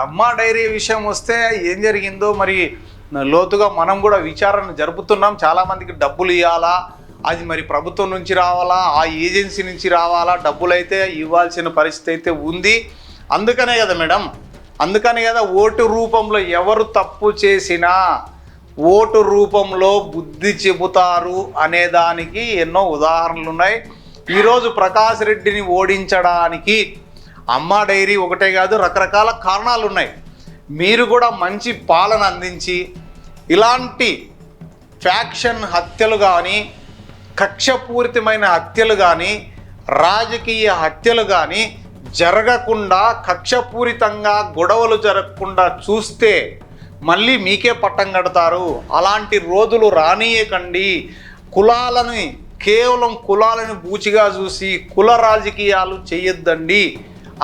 అమ్మ డైరీ విషయం వస్తే ఏం జరిగిందో మరి లోతుగా మనం కూడా విచారణ జరుపుతున్నాం. చాలామందికి డబ్బులు ఇవ్వాలా, అది మరి ప్రభుత్వం నుంచి రావాలా, ఆ ఏజెన్సీ నుంచి రావాలా, డబ్బులు అయితే ఇవ్వాల్సిన పరిస్థితి అయితే ఉంది. అందుకనే కదా మేడం, అందుకనే కదా ఓటు రూపంలో ఎవరు తప్పు చేసినా ఓటు రూపంలో బుద్ధి చెబుతారు అనేదానికి ఎన్నో ఉదాహరణలు ఉన్నాయి. ఈరోజు ప్రకాష్ రెడ్డిని ఓడించడానికి అమ్మ డైరీ ఒకటే కాదు, రకరకాల కారణాలు ఉన్నాయి. మీరు కూడా మంచి పాలన అందించి ఇలాంటి ఫ్యాక్షన్ హత్యలు కానీ, కక్షపూరితమైన హత్యలు కానీ, రాజకీయ హత్యలు కానీ జరగకుండా, కక్షపూరితంగా గొడవలు జరగకుండా చూస్తే మళ్ళీ మీకే పట్టం కడతారు. అలాంటి రోజులు రానియకండి. కేవలం కులాలను బూచిగా చూసి కుల రాజకీయాలు చేయొద్దండి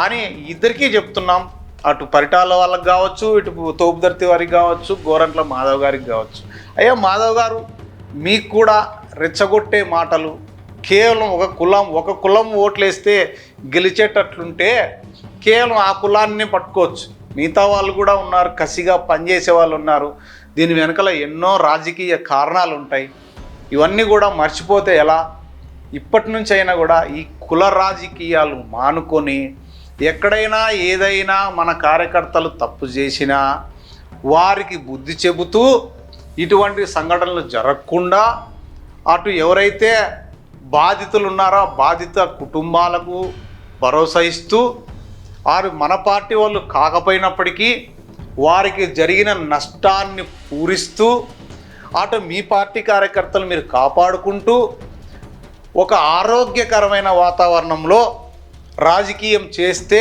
అని ఇద్దరికీ చెప్తున్నాం. అటు పరిటాల వాళ్ళకి కావచ్చు, ఇటు తోపుదర్తి వారికి కావచ్చు, గోరంట్ల మాధవ్ గారికి కావచ్చు. అయ్యా మాధవ్ గారు, మీకు కూడా రెచ్చగొట్టే మాటలు, కేవలం ఒక కులం ఓట్లేస్తే గెలిచేటట్లుంటే కేవలం ఆ కులాన్ని పట్టుకోవచ్చు. మిగతా వాళ్ళు కూడా ఉన్నారు, కసిగా పనిచేసే వాళ్ళు ఉన్నారు. దీని వెనకాల ఎన్నో రాజకీయ కారణాలు ఉంటాయి. ఇవన్నీ కూడా మర్చిపోతే ఎలా? ఇప్పటి నుంచి అయినా కూడా ఈ కుల రాజకీయాలు మానుకొని ఎక్కడైనా ఏదైనా మన కార్యకర్తలు తప్పు చేసినా వారికి బుద్ధి చెబుతూ ఇటువంటి సంఘటనలు జరగకుండా, అటు ఎవరైతే బాధితులు ఉన్నారో బాధిత కుటుంబాలకు భరోసా ఇస్తూ, వారు మన పార్టీ వాళ్ళు కాకపోయినప్పటికీ వారికి జరిగిన నష్టాన్ని పూరిస్తూ, అటు మీ పార్టీ కార్యకర్తలు మీరు కాపాడుకుంటూ ఒక ఆరోగ్యకరమైన వాతావరణంలో రాజకీయం చేస్తే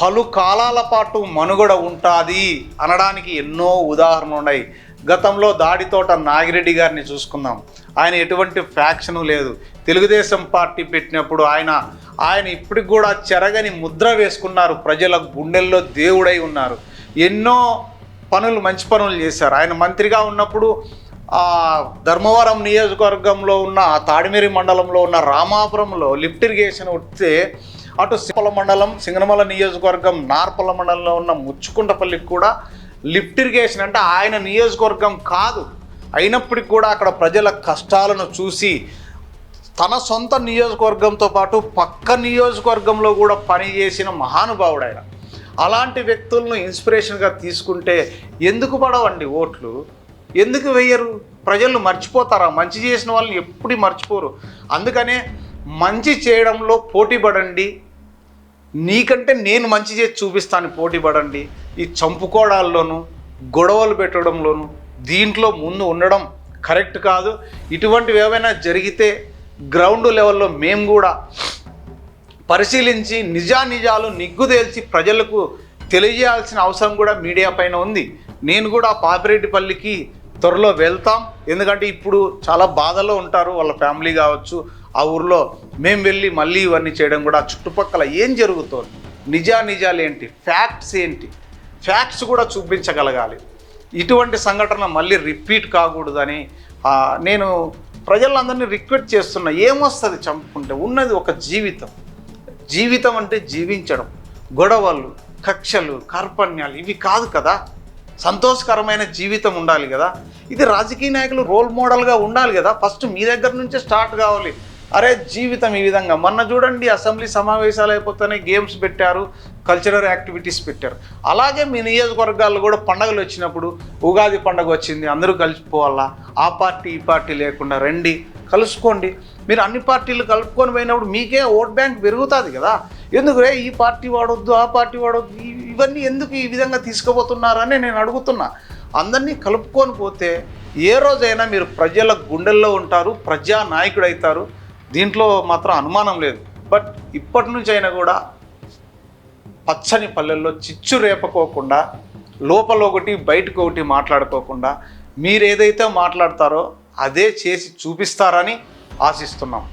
పలు కాలాల పాటు మనుగడ ఉంటుంది అనడానికి ఎన్నో ఉదాహరణలు ఉన్నాయి. గతంలో దాడితోట నాగిరెడ్డి గారిని చూసుకుందాం. ఆయన ఎటువంటి ఫ్యాక్షను లేదు. తెలుగుదేశం పార్టీ పెట్టినప్పుడు ఆయన ఇప్పటికి కూడా చెరగని ముద్ర వేసుకున్నారు. ప్రజల గుండెల్లో దేవుడై ఉన్నారు. ఎన్నో మంచి పనులు చేశారు. ఆయన మంత్రిగా ఉన్నప్పుడు ధర్మవరం నియోజకవర్గంలో ఉన్న తాడిమేరి మండలంలో ఉన్న రామాపురంలో లిఫ్ట్ ఇరిగేషన్ వస్తే అటు సింగనమల మండలం సింగనమల నియోజకవర్గం నార్పల మండలంలో ఉన్న ముచ్చుకుంటపల్లికి కూడా లిఫ్ట్ ఇరిగేషన్ అంటే ఆయన నియోజకవర్గం కాదు అయినప్పటికీ కూడా అక్కడ ప్రజల కష్టాలను చూసి తన సొంత నియోజకవర్గంతో పాటు పక్క నియోజకవర్గంలో కూడా పనిచేసిన మహానుభావుడు ఆయన. అలాంటి వ్యక్తులను ఇన్స్పిరేషన్గా తీసుకుంటే ఎందుకు పడవండి ఓట్లు? ఎందుకు వేయరు? ప్రజలు మర్చిపోతారా? మంచి చేసిన వాళ్ళని ఎప్పుడు మర్చిపోరు. అందుకనే మంచి చేయడంలో పోటీ పడండి. నీకంటే నేను మంచి చేసి చూపిస్తాను పోటీ పడండి. ఈ చంపుకోవడాల్లోనూ గొడవలు పెట్టడంలోనూ దీంట్లో ముందు ఉండడం కరెక్ట్ కాదు. ఇటువంటివి ఏవైనా జరిగితే గ్రౌండ్ లెవెల్లో మేము కూడా పరిశీలించి నిజాలు నిగ్గుదేల్చి ప్రజలకు తెలియజేయాల్సిన అవసరం కూడా మీడియా పైన ఉంది. నేను కూడా పాపిరెడ్డిపల్లికి త్వరలో వెళ్తాం. ఎందుకంటే ఇప్పుడు చాలా బాధలో ఉంటారు వాళ్ళ ఫ్యామిలీ కావచ్చు. ఆ ఊర్లో మేము వెళ్ళి మళ్ళీ ఇవన్నీ చేయడం కూడా చుట్టుపక్కల ఏం జరుగుతోంది, నిజాలు ఏంటి, ఫ్యాక్ట్స్ ఏంటి, ఫ్యాక్ట్స్ కూడా చూపించగలగాలి. ఇటువంటి సంఘటన మళ్ళీ రిపీట్ కాకూడదని నేను ప్రజలందరినీ రిక్వెస్ట్ చేస్తున్నా. ఏమొస్తుంది చంపుకుంటే? ఉన్నది ఒక జీవితం అంటే జీవించడం. గొడవలు, కక్షలు, కార్పణ్యాలు ఇవి కాదు కదా. సంతోషకరమైన జీవితం ఉండాలి కదా. ఇది రాజకీయ నాయకులు రోల్ మోడల్గా ఉండాలి కదా. ఫస్ట్ మీ దగ్గర నుంచే స్టార్ట్ కావాలి. అరే జీవితం ఈ విధంగా. మొన్న చూడండి అసెంబ్లీ సమావేశాలు అయిపోతేనే గేమ్స్ పెట్టారు, కల్చరల్ యాక్టివిటీస్ పెట్టారు. అలాగే మీ నియోజకవర్గాల్లో కూడా పండుగలు వచ్చినప్పుడు, ఉగాది పండుగ వచ్చింది అందరూ కలిసిపోవాలా. ఆ పార్టీ ఈ పార్టీ లేకుండా రండి, కలుసుకోండి. మీరు అన్ని పార్టీలు కలుపుకొని పోయినప్పుడు మీకే ఓట్ బ్యాంక్ పెరుగుతుంది కదా. ఎందుకు ఈ పార్టీ వాడొద్దు ఆ పార్టీ వాడొద్దు ఇవన్నీ ఎందుకు ఈ విధంగా తీసుకుపోతున్నారని నేను అడుగుతున్నా. అందరినీ కలుపుకొని పోతే ఏ రోజైనా మీరు ప్రజల గుండెల్లో ఉంటారు, ప్రజా నాయకుడు అవుతారు. దీంట్లో మాత్రం అనుమానం లేదు. బట్ ఇప్పటి నుంచి అయినా కూడా పచ్చని పల్లెల్లో చిచ్చు రేపకోకుండా, లోపల ఒకటి బయటకు ఒకటి మాట్లాడుకోకుండా మీరు ఏదైతే మాట్లాడతారో అదే చేసి చూపిస్తారని ఆశిస్తున్నాం.